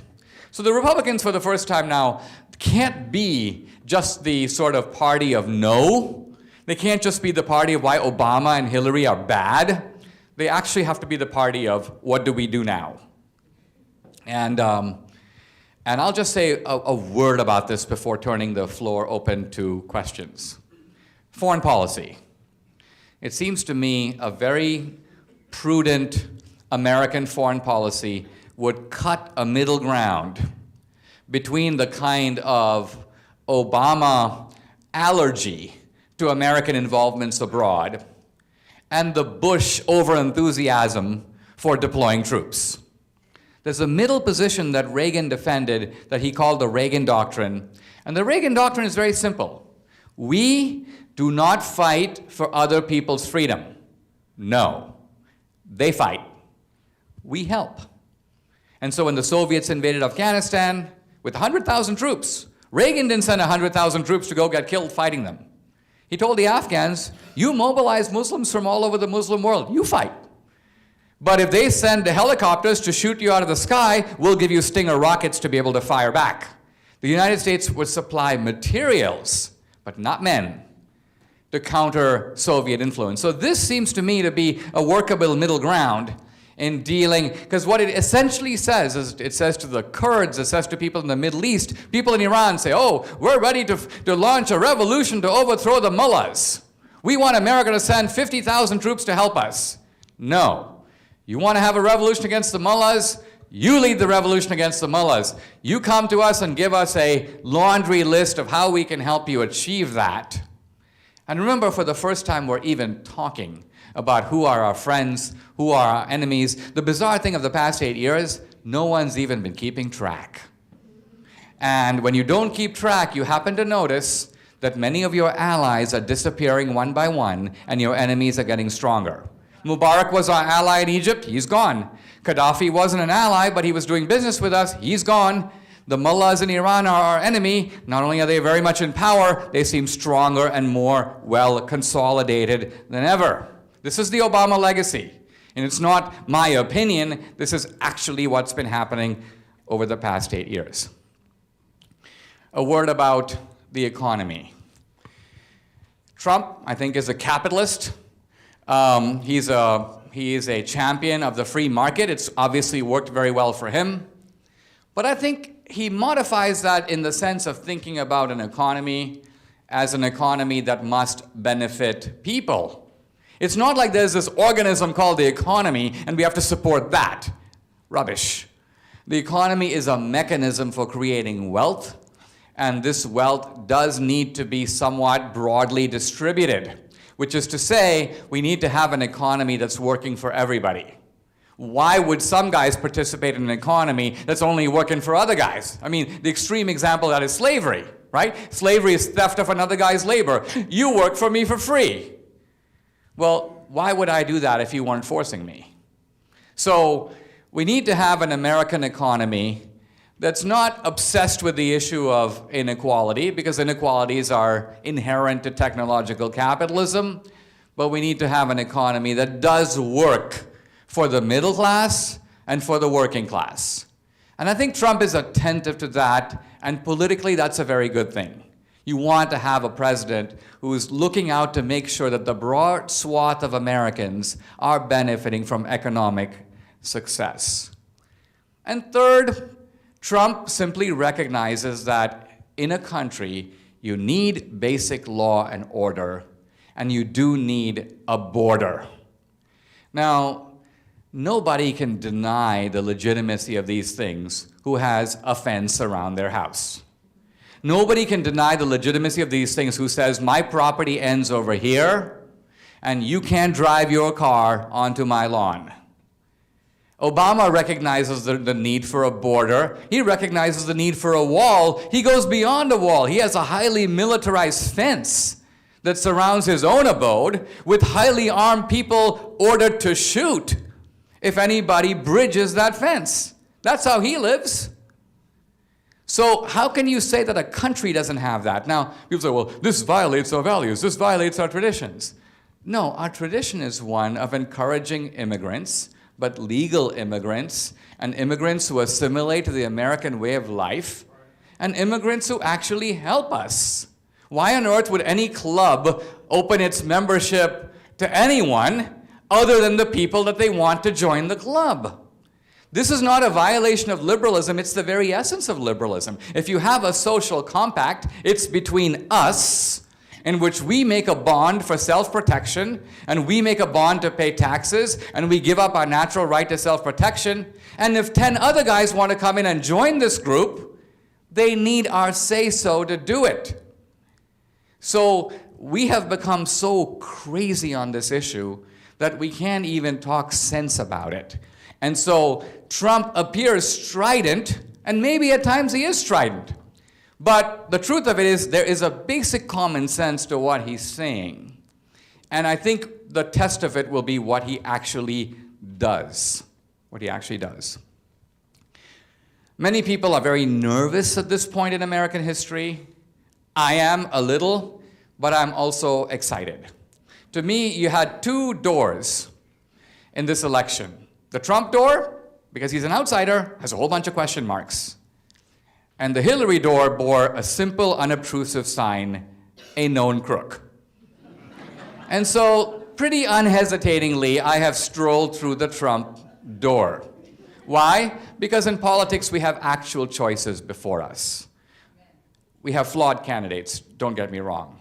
So the Republicans, for the first time now, can't be just the sort of party of no. They can't just be the party of why Obama and Hillary are bad. They actually have to be the party of what do we do now? And I'll just say a word about this before turning the floor open to questions. Foreign policy. It seems to me a very prudent American foreign policy would cut a middle ground between the kind of Obama allergy to American involvements abroad and the Bush overenthusiasm for deploying troops. There's a middle position that Reagan defended that he called the Reagan Doctrine. And the Reagan Doctrine is very simple. We do not fight for other people's freedom. No. They fight. We help. And so when the Soviets invaded Afghanistan with 100,000 troops, Reagan didn't send 100,000 troops to go get killed fighting them. He told the Afghans, you mobilize Muslims from all over the Muslim world. You fight. But if they send the helicopters to shoot you out of the sky, we'll give you Stinger rockets to be able to fire back. The United States would supply materials, but not men, to counter Soviet influence. So this seems to me to be a workable middle ground in dealing, because what it essentially says is, it says to the Kurds, it says to people in the Middle East, people in Iran say, oh, we're ready to launch a revolution to overthrow the mullahs. We want America to send 50,000 troops to help us. No. You want to have a revolution against the mullahs? You lead the revolution against the mullahs. You come to us and give us a laundry list of how we can help you achieve that. And remember, for the first time, we're even talking about who are our friends, who are our enemies. The bizarre thing of the past 8 years, no one's even been keeping track. And when you don't keep track, you happen to notice that many of your allies are disappearing one by one, and your enemies are getting stronger. Mubarak was our ally in Egypt, he's gone. Gaddafi wasn't an ally, but he was doing business with us, he's gone. The mullahs in Iran are our enemy. Not only are they very much in power, they seem stronger and more well consolidated than ever. This is the Obama legacy. And it's not my opinion, this is actually what's been happening over the past 8 years. A word about the economy. Trump, I think, is a capitalist. He is a champion of the free market. It's obviously worked very well for him. But I think he modifies that in the sense of thinking about an economy as an economy that must benefit people. It's not like there's this organism called the economy and we have to support that. Rubbish. The economy is a mechanism for creating wealth, and this wealth does need to be somewhat broadly distributed, which is to say, we need to have an economy that's working for everybody. Why would some guys participate in an economy that's only working for other guys? I mean, the extreme example of that is slavery, right? Slavery is theft of another guy's labor. You work for me for free. Well, why would I do that if you weren't forcing me? So we need to have an American economy that's not obsessed with the issue of inequality, because inequalities are inherent to technological capitalism, but we need to have an economy that does work for the middle class and for the working class. And I think Trump is attentive to that, and politically that's a very good thing. You want to have a president who is looking out to make sure that the broad swath of Americans are benefiting from economic success. And third, Trump simply recognizes that in a country you need basic law and order, and you do need a border. Now, nobody can deny the legitimacy of these things who has a fence around their house. Nobody can deny the legitimacy of these things who says, my property ends over here, and you can't drive your car onto my lawn. Obama recognizes the need for a border. He recognizes the need for a wall. He goes beyond a wall. He has a highly militarized fence that surrounds his own abode with highly armed people ordered to shoot if anybody bridges that fence. That's how he lives. So how can you say that a country doesn't have that? Now, people say, well, this violates our values, this violates our traditions. No, our tradition is one of encouraging immigrants, but legal immigrants, and immigrants who assimilate to the American way of life, and immigrants who actually help us. Why on earth would any club open its membership to anyone other than the people that they want to join the club? This is not a violation of liberalism, it's the very essence of liberalism. If you have a social compact, it's between us, in which we make a bond for self-protection, and we make a bond to pay taxes, and we give up our natural right to self-protection, and if 10 other guys want to come in and join this group, they need our say-so to do it. So we have become so crazy on this issue that we can't even talk sense about it. And so Trump appears strident, and maybe at times he is strident. But the truth of it is there is a basic common sense to what he's saying. And I think the test of it will be what he actually does. What he actually does. Many people are very nervous at this point in American history. I am a little, but I'm also excited. To me, you had two doors in this election. The Trump door, because he's an outsider, has a whole bunch of question marks. And the Hillary door bore a simple, unobtrusive sign, a known crook. And so, pretty unhesitatingly, I have strolled through the Trump door. Why? Because in politics, we have actual choices before us. We have flawed candidates, don't get me wrong.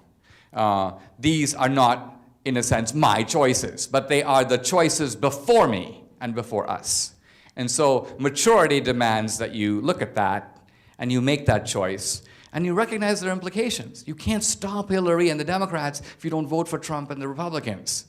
These are not, in a sense, my choices, but they are the choices before me and before us. And so maturity demands that you look at that and you make that choice and you recognize their implications. You can't stop Hillary and the Democrats if you don't vote for Trump and the Republicans.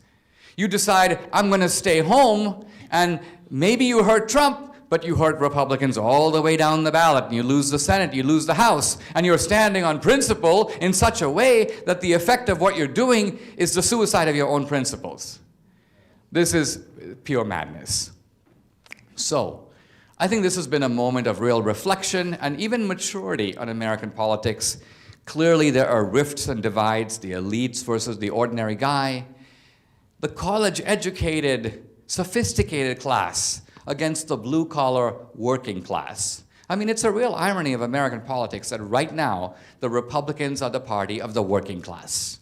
You decide, I'm going to stay home, and maybe you hurt Trump, but you hurt Republicans all the way down the ballot, and you lose the Senate, you lose the House, and you're standing on principle in such a way that the effect of what you're doing is the suicide of your own principles. This is pure madness. So, I think this has been a moment of real reflection and even maturity on American politics. Clearly, there are rifts and divides, the elites versus the ordinary guy, the college-educated, sophisticated class against the blue-collar working class. I mean, it's a real irony of American politics that right now, the Republicans are the party of the working class,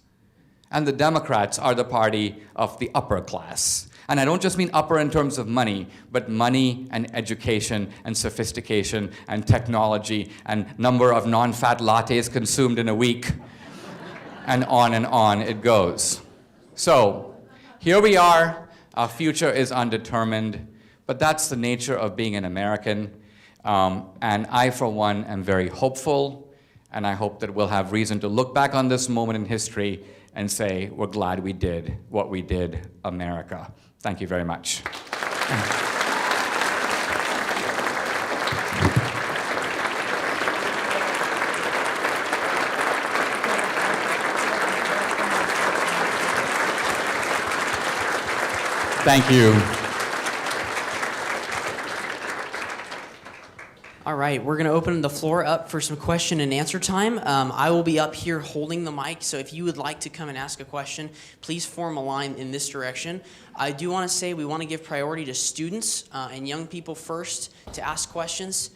and the Democrats are the party of the upper class. And I don't just mean upper in terms of money, but money and education and sophistication and technology and number of non-fat lattes consumed in a week, and on it goes. So, here we are. Our future is undetermined, but that's the nature of being an American. And I, for one, am very hopeful, and I hope that we'll have reason to look back on this moment in history and say, we're glad we did what we did, America. Thank you very much. Thank you. All right, we're going to open the floor up for some question and answer time. I will be up here holding the mic, so if you would like to come and ask a question, please form a line in this direction. I do want to say we want to give priority to students and young people first to ask questions.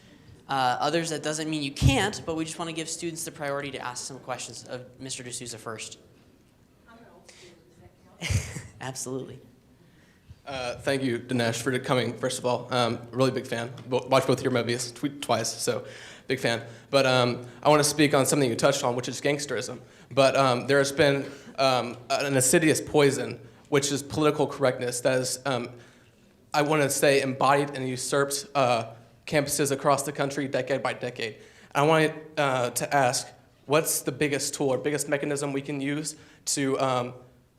Others, that doesn't mean you can't, but we just want to give students the priority to ask some questions of Mr. D'Souza first. Absolutely. Thank you, Dinesh, for coming, first of all. Really big fan. Watched both your movies twice, so big fan. But I want to speak on something you touched on, which is gangsterism. But there has been an insidious poison, which is political correctness, that is, I want to say, embodied and usurped campuses across the country decade by decade. I wanted to ask, what's the biggest tool or biggest mechanism we can use to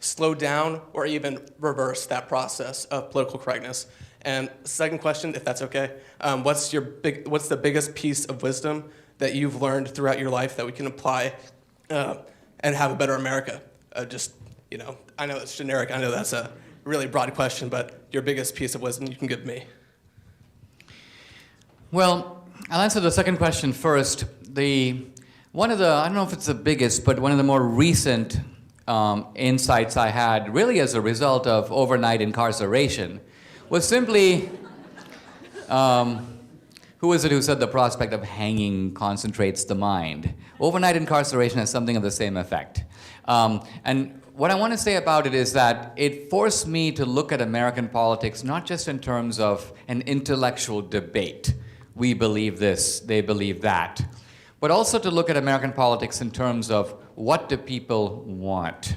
slow down or even reverse that process of political correctness? And second question, if that's okay, what's the biggest piece of wisdom that you've learned throughout your life that we can apply and have a better America? I know it's generic, I know that's a really broad question, but your biggest piece of wisdom you can give me. Well, I'll answer the second question first. I don't know if it's the biggest, but one of the more recent insights I had, really as a result of overnight incarceration, was simply, who was it who said the prospect of hanging concentrates the mind? Overnight incarceration has something of the same effect. And what I want to say about it is that it forced me to look at American politics not just in terms of an intellectual debate. We believe this, they believe that. But also to look at American politics in terms of what do people want?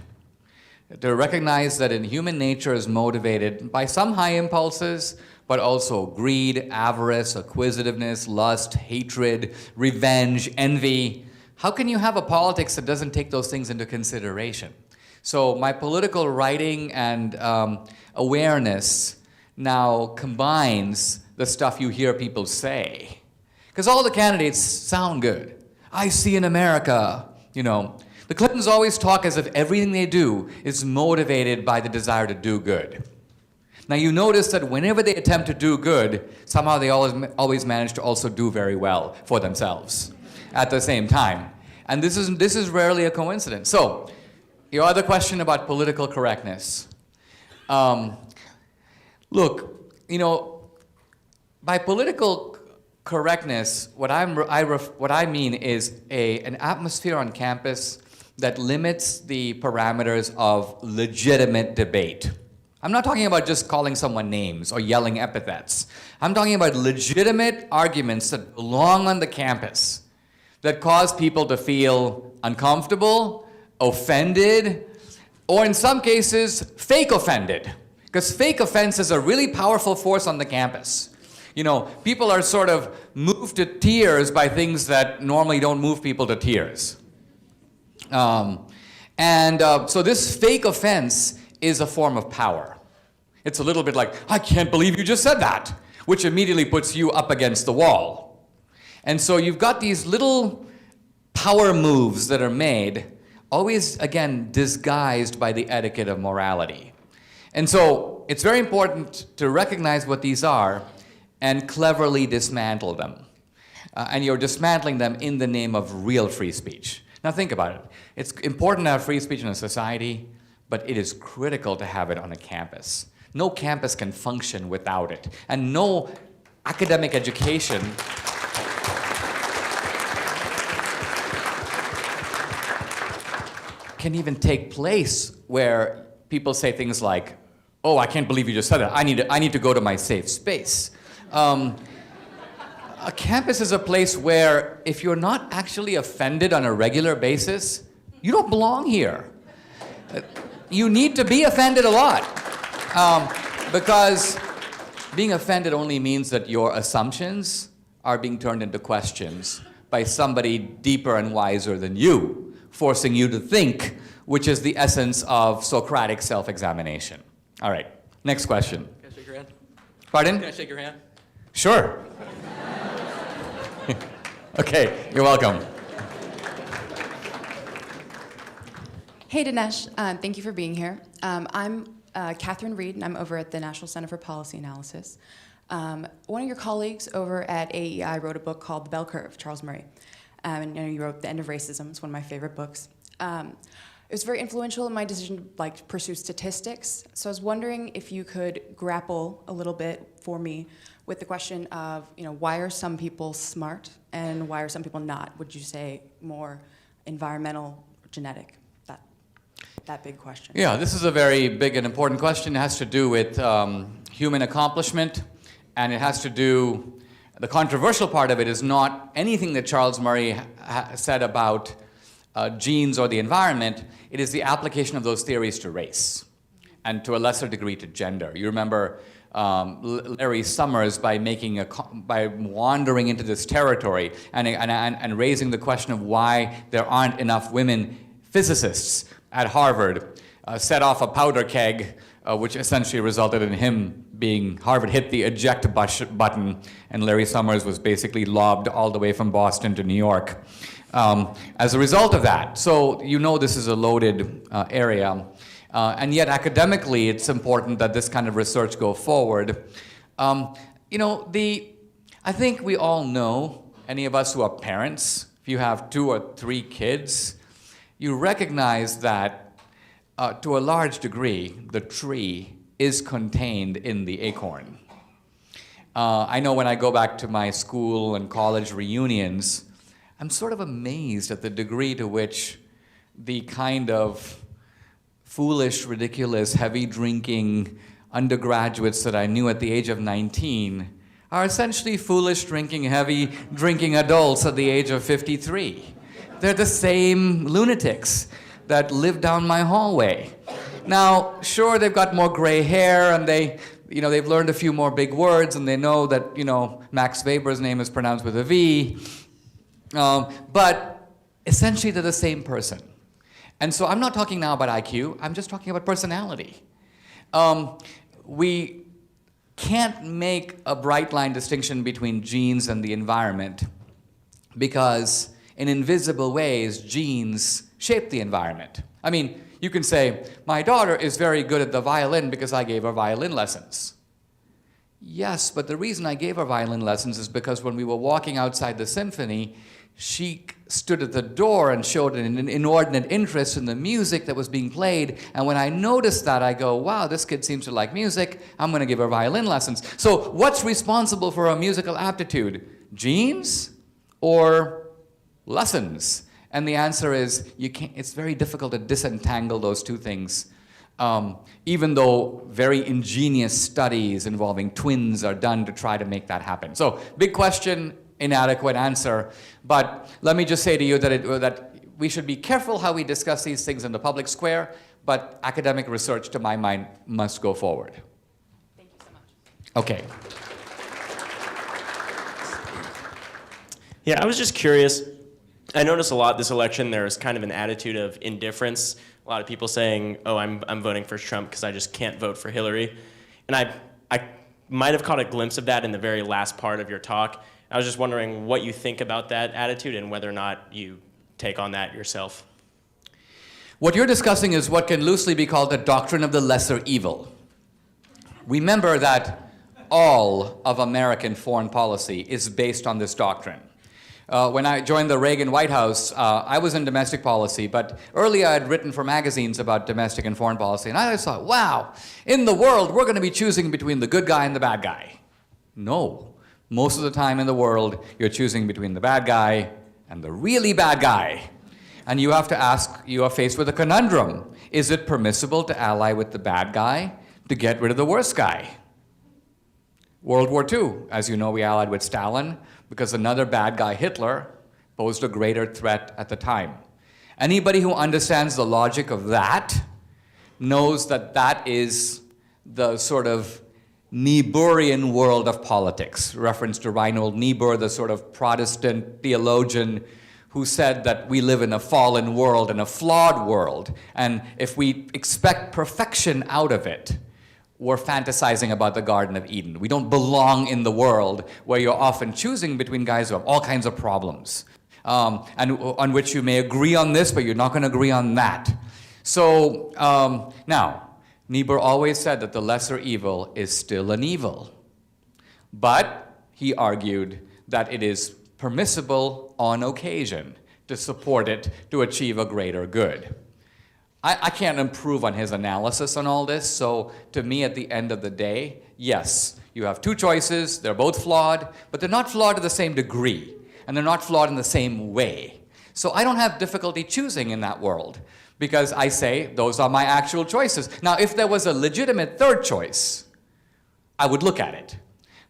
To recognize that human nature is motivated by some high impulses, but also greed, avarice, acquisitiveness, lust, hatred, revenge, envy. How can you have a politics that doesn't take those things into consideration? So my political writing and awareness now combines the stuff you hear people say. Because all the candidates sound good. I see in America, The Clintons always talk as if everything they do is motivated by the desire to do good. Now you notice that whenever they attempt to do good, somehow they always manage to also do very well for themselves at the same time. And this is rarely a coincidence. So, your other question about political correctness. Look, by political correctness, what I mean is an atmosphere on campus that limits the parameters of legitimate debate. I'm not talking about just calling someone names or yelling epithets. I'm talking about legitimate arguments that belong on the campus, that cause people to feel uncomfortable, offended, or in some cases, fake offended. Because fake offense is a really powerful force on the campus. People are sort of moved to tears by things that normally don't move people to tears. So this fake offense is a form of power. It's a little bit like, I can't believe you just said that, which immediately puts you up against the wall. And so you've got these little power moves that are made, always, again, disguised by the etiquette of morality. And so So it's very important to recognize what these are and cleverly dismantle them. And you're dismantling them in the name of real free speech. Now think about it. It's important to have free speech in a society, but it is critical to have it on a campus. No campus can function without it. And no academic education can even take place where people say things like, oh, I can't believe you just said that. I need to go to my safe space. A campus is a place where if you're not actually offended on a regular basis, you don't belong here. You need to be offended a lot. Because being offended only means that your assumptions are being turned into questions by somebody deeper and wiser than you, forcing you to think, which is the essence of Socratic self-examination. All right, next question. Can I shake your hand? Pardon? Can I shake your hand? Sure. Okay, you're welcome. Hey, Dinesh. Thank you for being here. I'm Catherine Reed, and I'm over at the National Center for Policy Analysis. One of your colleagues over at AEI wrote a book called The Bell Curve, Charles Murray. And you wrote The End of Racism. It's one of my favorite books. It was very influential in my decision to pursue statistics. So I was wondering if you could grapple a little bit for me with the question of, why are some people smart and why are some people not? Would you say more environmental or genetic? That big question. Yeah, this is a very big and important question. It has to do with human accomplishment, and it has to do, the controversial part of it is not anything that Charles Murray said about genes or the environment. It is the application of those theories to race, and to a lesser degree to gender. You remember Larry Summers by wandering into this territory and raising the question of why there aren't enough women physicists at Harvard, set off a powder keg, which essentially resulted in him Harvard hit the eject button, and Larry Summers was basically lobbed all the way from Boston to New York as a result of that. So this is a loaded area. And yet academically, it's important that this kind of research go forward. I think we all know, any of us who are parents, if you have 2 or 3 kids, you recognize that to a large degree, the tree is contained in the acorn. I know when I go back to my school and college reunions, I'm sort of amazed at the degree to which the kind of foolish, ridiculous, heavy-drinking undergraduates that I knew at the age of 19 are essentially foolish, drinking, heavy-drinking adults at the age of 53. They're the same lunatics that live down my hallway. Now, sure, they've got more gray hair, and they've learned a few more big words, and they know that, Max Weber's name is pronounced with a V. But essentially, they're the same person. And so I'm not talking now about IQ, I'm just talking about personality. We can't make a bright line distinction between genes and the environment because in invisible ways, genes shape the environment. I mean, you can say, my daughter is very good at the violin because I gave her violin lessons. Yes, but the reason I gave her violin lessons is because when we were walking outside the symphony, she stood at the door and showed an inordinate interest in the music that was being played. And when I noticed that, I go, wow, this kid seems to like music. I'm going to give her violin lessons. So what's responsible for a musical aptitude? Genes or lessons? And the answer is, it's very difficult to disentangle those two things. Even though very ingenious studies involving twins are done to try to make that happen. So big question, inadequate answer. But let me just say to you that we should be careful how we discuss these things in the public square, but academic research, to my mind, must go forward. Thank you so much. Okay. Yeah, I was just curious. I noticed a lot this election, there's kind of an attitude of indifference. A lot of people saying, oh, I'm voting for Trump because I just can't vote for Hillary. And I might have caught a glimpse of that in the very last part of your talk. I was just wondering what you think about that attitude and whether or not you take on that yourself. What you're discussing is what can loosely be called the doctrine of the lesser evil. Remember that all of American foreign policy is based on this doctrine. When I joined the Reagan White House, I was in domestic policy, but earlier I had written for magazines about domestic and foreign policy, and I just thought, wow, in the world, we're going to be choosing between the good guy and the bad guy. No. Most of the time in the world, you're choosing between the bad guy and the really bad guy. And you have to ask, you are faced with a conundrum. Is it permissible to ally with the bad guy to get rid of the worst guy? World War II, as you know, we allied with Stalin because another bad guy, Hitler, posed a greater threat at the time. Anybody who understands the logic of that knows that that is the sort of Niebuhrian world of politics, reference to Reinhold Niebuhr, the sort of Protestant theologian who said that we live in a fallen world and a flawed world, and if we expect perfection out of it, we're fantasizing about the Garden of Eden. We don't belong in the world where you're often choosing between guys who have all kinds of problems, and on which you may agree on this, but you're not going to agree on that. So now, Niebuhr always said that the lesser evil is still an evil. But he argued that it is permissible on occasion to support it to achieve a greater good. I can't improve on his analysis on all this, so to me at the end of the day, yes, you have two choices, they're both flawed, but they're not flawed to the same degree, and they're not flawed in the same way. So I don't have difficulty choosing in that world, because I say those are my actual choices. Now, if there was a legitimate third choice, I would look at it.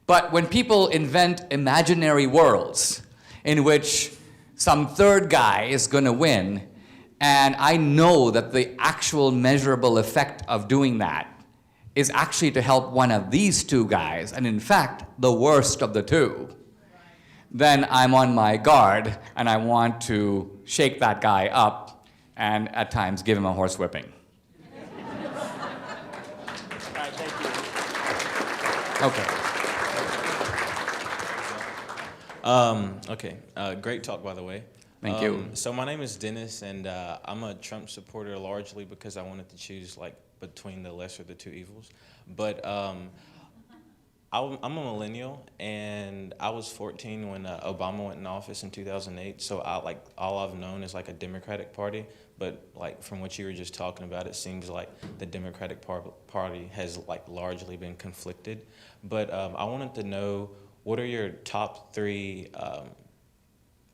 But when people invent imaginary worlds in which some third guy is going to win, and I know that the actual measurable effect of doing that is actually to help one of these two guys, and in fact, the worst of the two, then I'm on my guard, and I want to shake that guy up and at times give him a horsewhipping. All right, thank you. Okay. Great talk, by the way. Thank you. So my name is Dennis, and I'm a Trump supporter largely because I wanted to choose like between the lesser of the two evils. But I'm a millennial, and I was 14 when Obama went in office in 2008. So all I've known is like a Democratic Party. But like from what you were just talking about, it seems like the Democratic Party has like largely been conflicted. But I wanted to know, what are your top three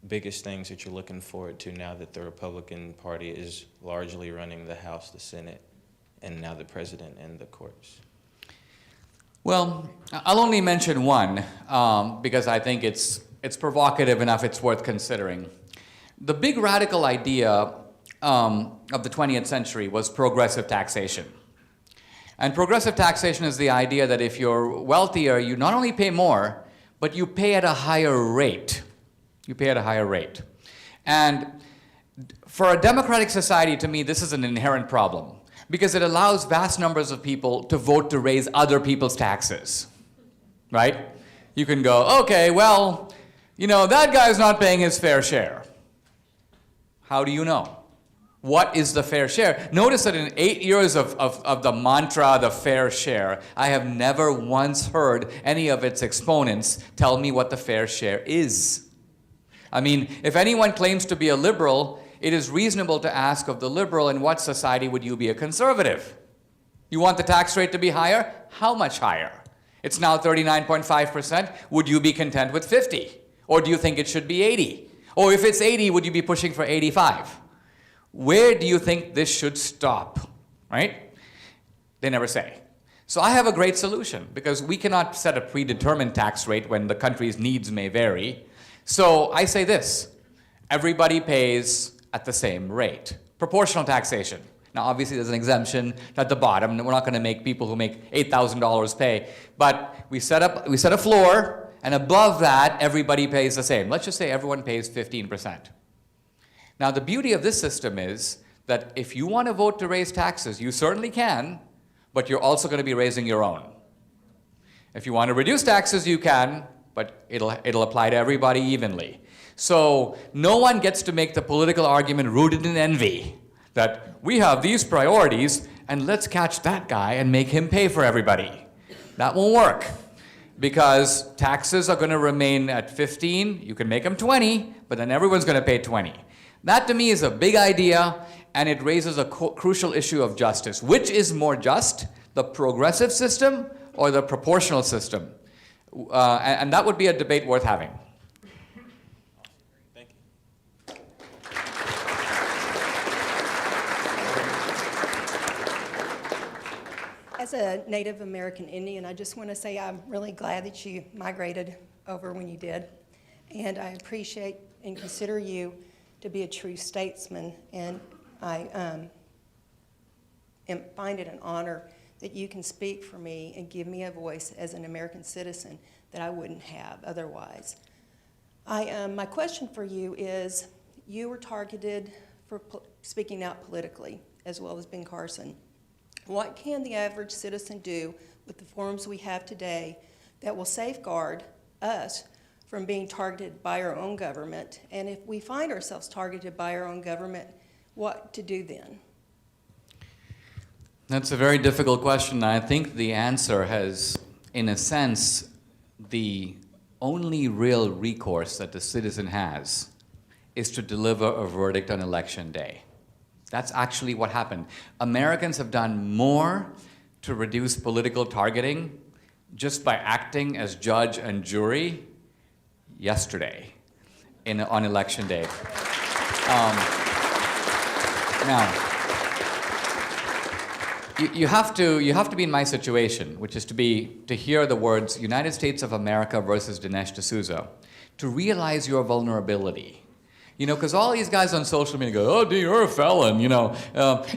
biggest things that you're looking forward to now that the Republican Party is largely running the House, the Senate, and now the president and the courts? Well, I'll only mention one because I think it's provocative enough it's worth considering. The big radical idea of the 20th century was progressive taxation. And progressive taxation is the idea that if you're wealthier, you not only pay more, but you pay at a higher rate. You pay at a higher rate. And for a democratic society, to me, this is an inherent problem because it allows vast numbers of people to vote to raise other people's taxes, right? You can go, okay, well, you know, that guy's not paying his fair share. How do you know? What is the fair share? Notice that in 8 years of the mantra, the fair share, I have never once heard any of its exponents tell me what the fair share is. I mean, if anyone claims to be a liberal, it is reasonable to ask of the liberal, in what society would you be a conservative? You want the tax rate to be higher? How much higher? It's now 39.5%. Would you be content with 50? Or do you think it should be 80? Or if it's 80, would you be pushing for 85? Where do you think this should stop, right? They never say. So I have a great solution, because we cannot set a predetermined tax rate when the country's needs may vary. So I say this: everybody pays at the same rate. Proportional taxation. Now obviously there's an exemption at the bottom, and we're not going to make people who make $8,000 pay, but we set a floor, and above that everybody pays the same. Let's just say everyone pays 15%. Now the beauty of this system is that if you want to vote to raise taxes, you certainly can, but you're also going to be raising your own. If you want to reduce taxes, you can, but it'll apply to everybody evenly. So no one gets to make the political argument rooted in envy that we have these priorities and let's catch that guy and make him pay for everybody. That won't work because taxes are going to remain at 15. You can make them 20, but then everyone's going to pay 20. That to me is a big idea, and it raises a crucial issue of justice. Which is more just, the progressive system or the proportional system? And that would be a debate worth having. Thank you. As a Native American Indian, I just want to say I'm really glad that you migrated over when you did. And I appreciate and consider you to be a true statesman. And I find it an honor that you can speak for me and give me a voice as an American citizen that I wouldn't have otherwise. My question for you is, you were targeted for speaking out politically, as well as Ben Carson. What can the average citizen do with the forms we have today that will safeguard us from being targeted by our own government? And if we find ourselves targeted by our own government, what to do then? That's a very difficult question. I think the answer has, in a sense, the only real recourse that the citizen has is to deliver a verdict on election day. That's actually what happened. Americans have done more to reduce political targeting just by acting as judge and jury yesterday on election day. Now, you have to be in my situation, which is to hear the words United States of America versus Dinesh D'Souza, to realize your vulnerability. You know, because all these guys on social media go, oh, you're a felon, you know,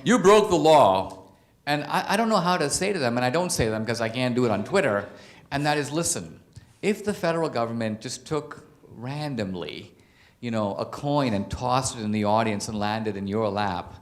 you broke the law. And I don't know how to say to them, and I don't say to them because I can't do it on Twitter, and that is, listen, if the federal government just took randomly, you know, a coin and tossed it in the audience and landed in your lap,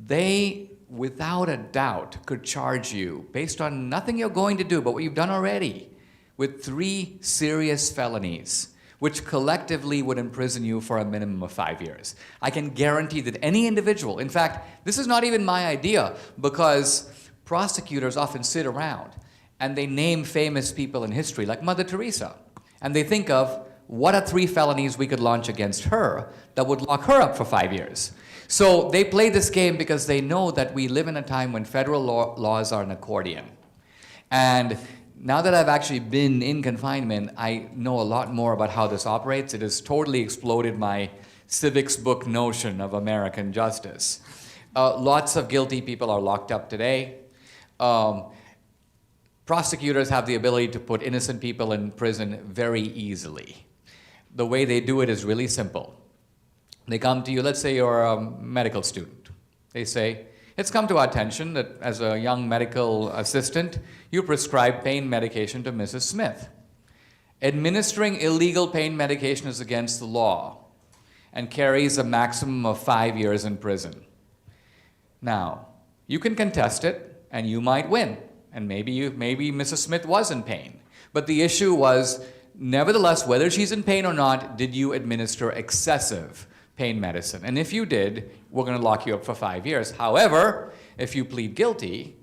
they, without a doubt, could charge you, based on nothing you're going to do, but what you've done already, with 3 serious felonies, which collectively would imprison you for a minimum of 5 years. I can guarantee that any individual, in fact, this is not even my idea, because prosecutors often sit around and they name famous people in history, like Mother Teresa, and they think of what are 3 felonies we could launch against her that would lock her up for 5 years. So they play this game because they know that we live in a time when federal laws are an accordion. And now that I've actually been in confinement, I know a lot more about how this operates. It has totally exploded my civics book notion of American justice. Lots of guilty people are locked up today. Prosecutors have the ability to put innocent people in prison very easily. The way they do it is really simple. They come to you, let's say you're a medical student. They say, it's come to our attention that as a young medical assistant, you prescribe pain medication to Mrs. Smith. Administering illegal pain medication is against the law and carries a maximum of 5 years in prison. Now, you can contest it and you might win. And maybe Mrs. Smith was in pain. But the issue was, nevertheless, whether she's in pain or not, did you administer excessive pain medicine? And if you did, we're going to lock you up for 5 years. However, if you plead guilty,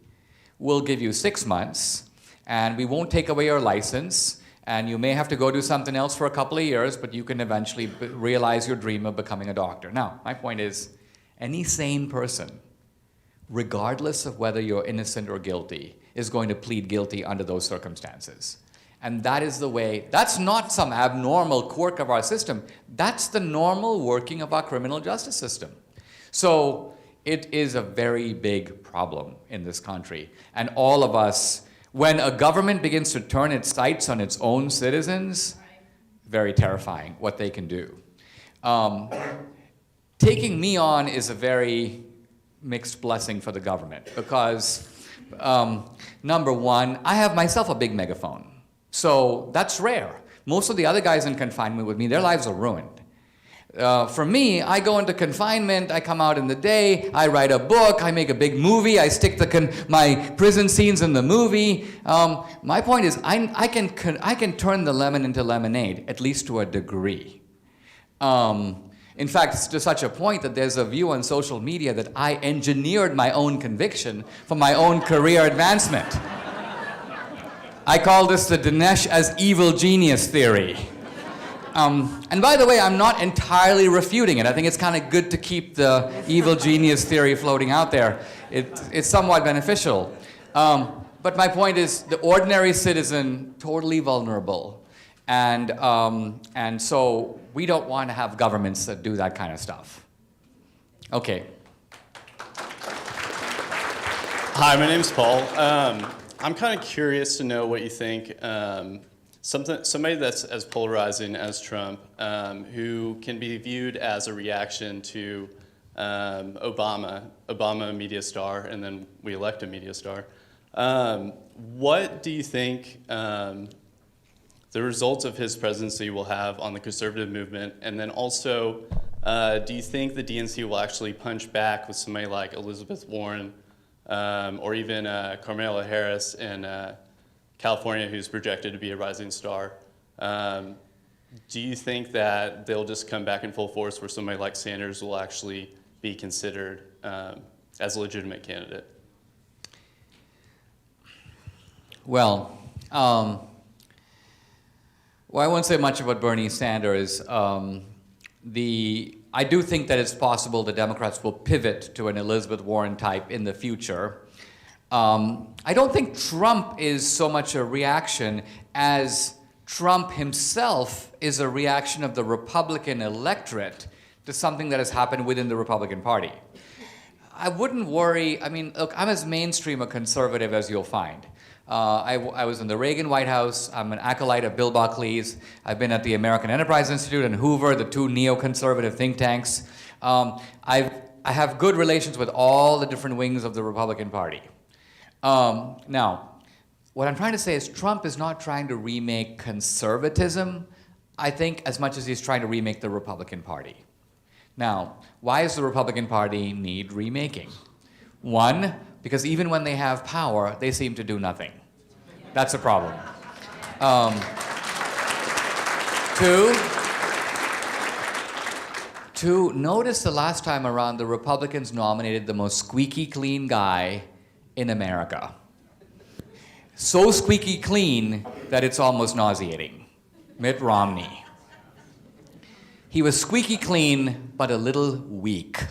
we'll give you 6 months, and we won't take away your license, and you may have to go do something else for a couple of years, but you can eventually realize your dream of becoming a doctor. Now, my point is, any sane person, regardless of whether you're innocent or guilty, is going to plead guilty under those circumstances. And that is the way, that's not some abnormal quirk of our system. That's the normal working of our criminal justice system. So it is a very big problem in this country. And all of us, when a government begins to turn its sights on its own citizens, very terrifying what they can do. Taking me on is a very mixed blessing for the government because, number one, I have myself a big megaphone. So that's rare. Most of the other guys in confinement with me, their lives are ruined. For me, I go into confinement, I come out in the day, I write a book, I make a big movie, I stick my prison scenes in the movie. My point is, I can turn the lemon into lemonade, at least to a degree. In fact, it's to such a point that there's a view on social media that I engineered my own conviction for my own career advancement. I call this the Dinesh as evil genius theory. And by the way, I'm not entirely refuting it. I think it's kind of good to keep the evil genius theory floating out there. It's somewhat beneficial. But my point is, the ordinary citizen, totally vulnerable. And so we don't want to have governments that do that kind of stuff. Okay. Hi, my name's Paul. I'm kind of curious to know what you think. Somebody that's as polarizing as Trump, who can be viewed as a reaction to Obama a media star, and then we elect a media star. What do you think the results of his presidency will have on the conservative movement? And then also, do you think the DNC will actually punch back with somebody like Elizabeth Warren or even Kamala Harris in California, who's projected to be a rising star? Do you think that they'll just come back in full force where somebody like Sanders will actually be considered as a legitimate candidate? Well, I won't say much about Bernie Sanders. I do think that it's possible the Democrats will pivot to an Elizabeth Warren type in the future. I don't think Trump is so much a reaction as Trump himself is a reaction of the Republican electorate to something that has happened within the Republican Party. I wouldn't worry. I mean, look, I'm as mainstream a conservative as you'll find. I was in the Reagan White House. I'm an acolyte of Bill Buckley's. I've been at the American Enterprise Institute and Hoover, the two neoconservative think tanks. I have good relations with all the different wings of the Republican Party. Now, what I'm trying to say is Trump is not trying to remake conservatism, I think, as much as he's trying to remake the Republican Party. Now, why does the Republican Party need remaking? One, because even when they have power, they seem to do nothing. That's a problem. Two, notice the last time around, the Republicans nominated the most squeaky clean guy in America. So squeaky clean that it's almost nauseating. Mitt Romney. He was squeaky clean, but a little weak.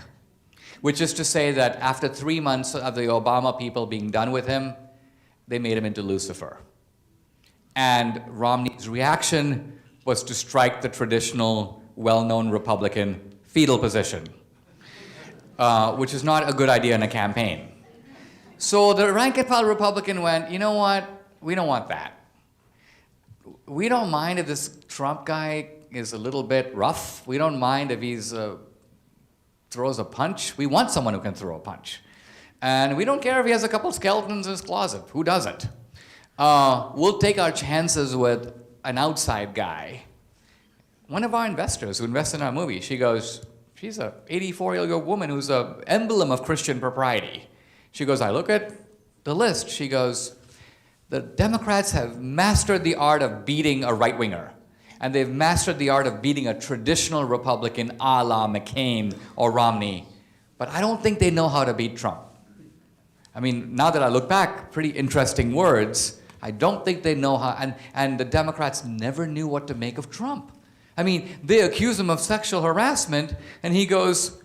Which is to say that after 3 months of the Obama people being done with him, they made him into Lucifer. And Romney's reaction was to strike the traditional, well-known Republican fetal position, which is not a good idea in a campaign. So the rank-and-file Republican went, you know what, we don't want that. We don't mind if this Trump guy is a little bit rough. We don't mind if he's throws a punch. We want someone who can throw a punch. And we don't care if he has a couple skeletons in his closet. Who doesn't? We'll take our chances with an outside guy. One of our investors who invests in our movie, she goes, she's a 84-year-old woman who's an emblem of Christian propriety. She goes, I look at the list. She goes, the Democrats have mastered the art of beating a right-winger. And they've mastered the art of beating a traditional Republican a la McCain or Romney. But I don't think they know how to beat Trump. I mean, now that I look back, pretty interesting words. I don't think they know how, and the Democrats never knew what to make of Trump. I mean, they accuse him of sexual harassment, and he goes,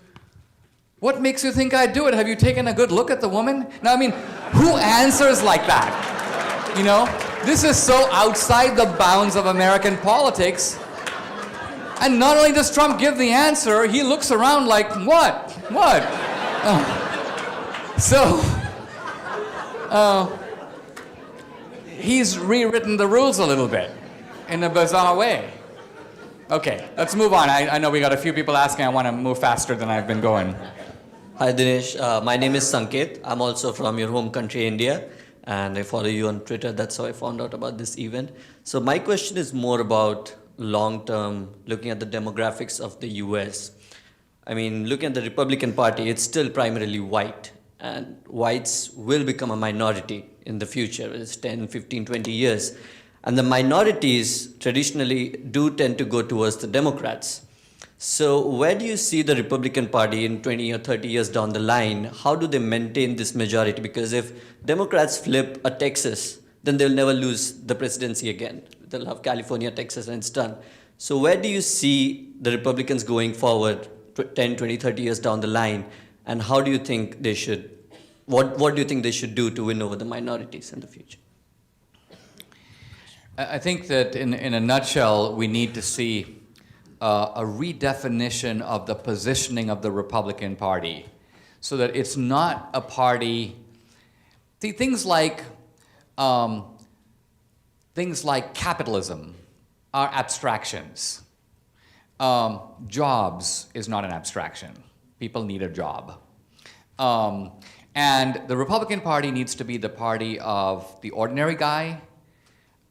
what makes you think I'd do it? Have you taken a good look at the woman? Now, I mean, who answers like that? You know? This is so outside the bounds of American politics. And not only does Trump give the answer, he looks around like, what? What? He's rewritten the rules a little bit in a bizarre way. Okay, let's move on. I know we got a few people asking. I want to move faster than I've been going. Hi Dinesh, my name is Sanket. I'm also from your home country, India, and I follow you on Twitter. That's how I found out about this event. So my question is more about long-term, looking at the demographics of the US. I mean, looking at the Republican Party, it's still primarily white, and whites will become a minority in the future. It's 10, 15, 20 years. And the minorities traditionally do tend to go towards the Democrats. So where do you see the Republican Party in 20 or 30 years down the line? How do they maintain this majority? Because if Democrats flip a Texas, then they'll never lose the presidency again. They'll have California, Texas, and it's done. So where do you see the Republicans going forward 10, 20, 30 years down the line? And how do you think they should, what do you think they should do to win over the minorities in the future? I think that in a nutshell, we need to see a redefinition of the positioning of the Republican Party so that it's not a party. See, things like capitalism are abstractions. Jobs is not an abstraction. People need a job. And the Republican Party needs to be the party of the ordinary guy,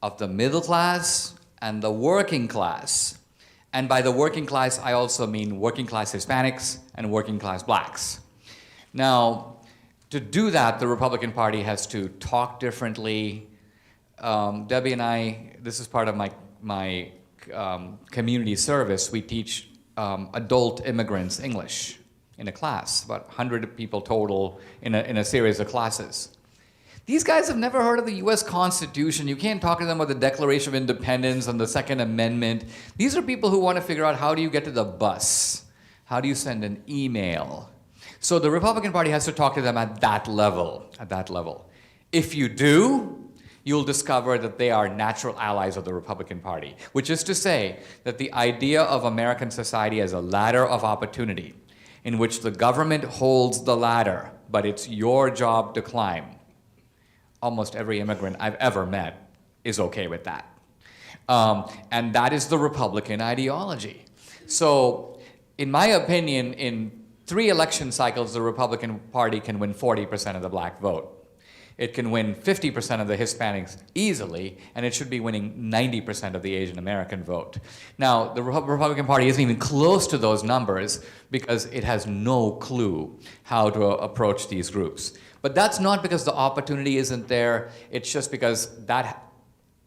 of the middle class, and the working class. And by the working class, I also mean working class Hispanics and working class blacks. Now, to do that, the Republican Party has to talk differently. Debbie and I, this is part of my community service. We teach adult immigrants English in a class, about 100 people total in a series of classes. These guys have never heard of the US Constitution. You can't talk to them about the Declaration of Independence and the Second Amendment. These are people who want to figure out how do you get to the bus? How do you send an email? So the Republican Party has to talk to them at that level, If you do, you'll discover that they are natural allies of the Republican Party, which is to say that the idea of American society as a ladder of opportunity in which the government holds the ladder, but it's your job to climb. Almost every immigrant I've ever met is okay with that. And that is the Republican ideology. So, in my opinion, in 3 election cycles, the Republican Party can win 40% of the black vote. It can win 50% of the Hispanics easily, and it should be winning 90% of the Asian American vote. Now, the Republican Party isn't even close to those numbers because it has no clue how to approach these groups. But that's not because the opportunity isn't there, it's just because that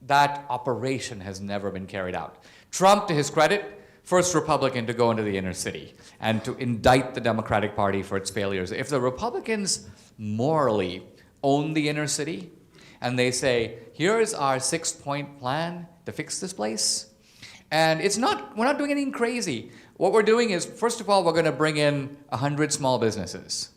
operation has never been carried out. Trump, to his credit, first Republican to go into the inner city and to indict the Democratic Party for its failures. If the Republicans morally own the inner city and they say, here's our 6-point plan to fix this place, and we're not doing anything crazy. What we're doing is, first of all, we're going to bring in 100 small businesses.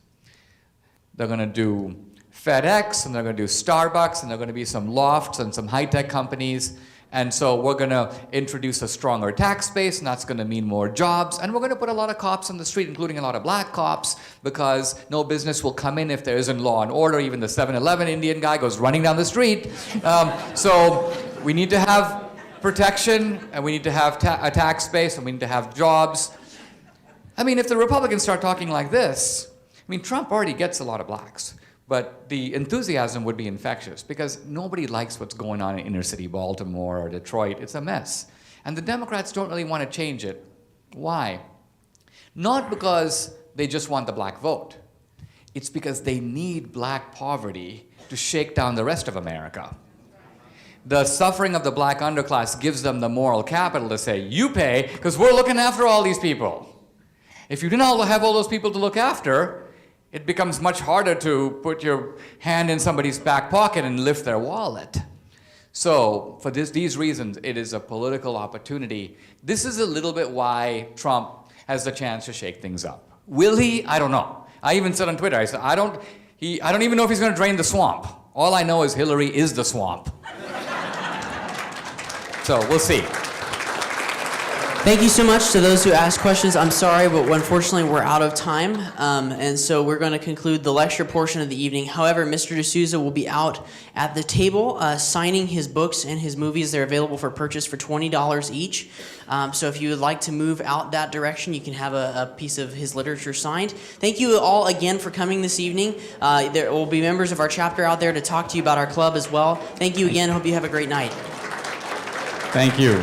They're going to do FedEx, and they're going to do Starbucks, and there are going to be some lofts and some high-tech companies. And so we're going to introduce a stronger tax base, and that's going to mean more jobs. And we're going to put a lot of cops on the street, including a lot of black cops, because no business will come in if there isn't law and order. Even the 7-Eleven Indian guy goes running down the street. So we need to have protection, and we need to have a tax base, and we need to have jobs. I mean, if the Republicans start talking like this, I mean, Trump already gets a lot of blacks, but the enthusiasm would be infectious because nobody likes what's going on in inner city Baltimore or Detroit. It's a mess. And the Democrats don't really want to change it. Why? Not because they just want the black vote. It's because they need black poverty to shake down the rest of America. The suffering of the black underclass gives them the moral capital to say, you pay because we're looking after all these people. If you didn't have all those people to look after, it becomes much harder to put your hand in somebody's back pocket and lift their wallet. So, for these reasons, it is a political opportunity. This is a little bit why Trump has the chance to shake things up. Will he? I don't know. I even said on Twitter, I said, I don't even know if he's going to drain the swamp. All I know is Hillary is the swamp. So, we'll see. Thank you so much to those who asked questions. I'm sorry, but unfortunately we're out of time, and so we're going to conclude the lecture portion of the evening. However, Mr. D'Souza will be out at the table signing his books and his movies. They're available for purchase for $20 each. So if you would like to move out that direction, you can have a piece of his literature signed. Thank you all again for coming this evening. There will be members of our chapter out there to talk to you about our club as well. Thank you again. Hope you have a great night. Thank you.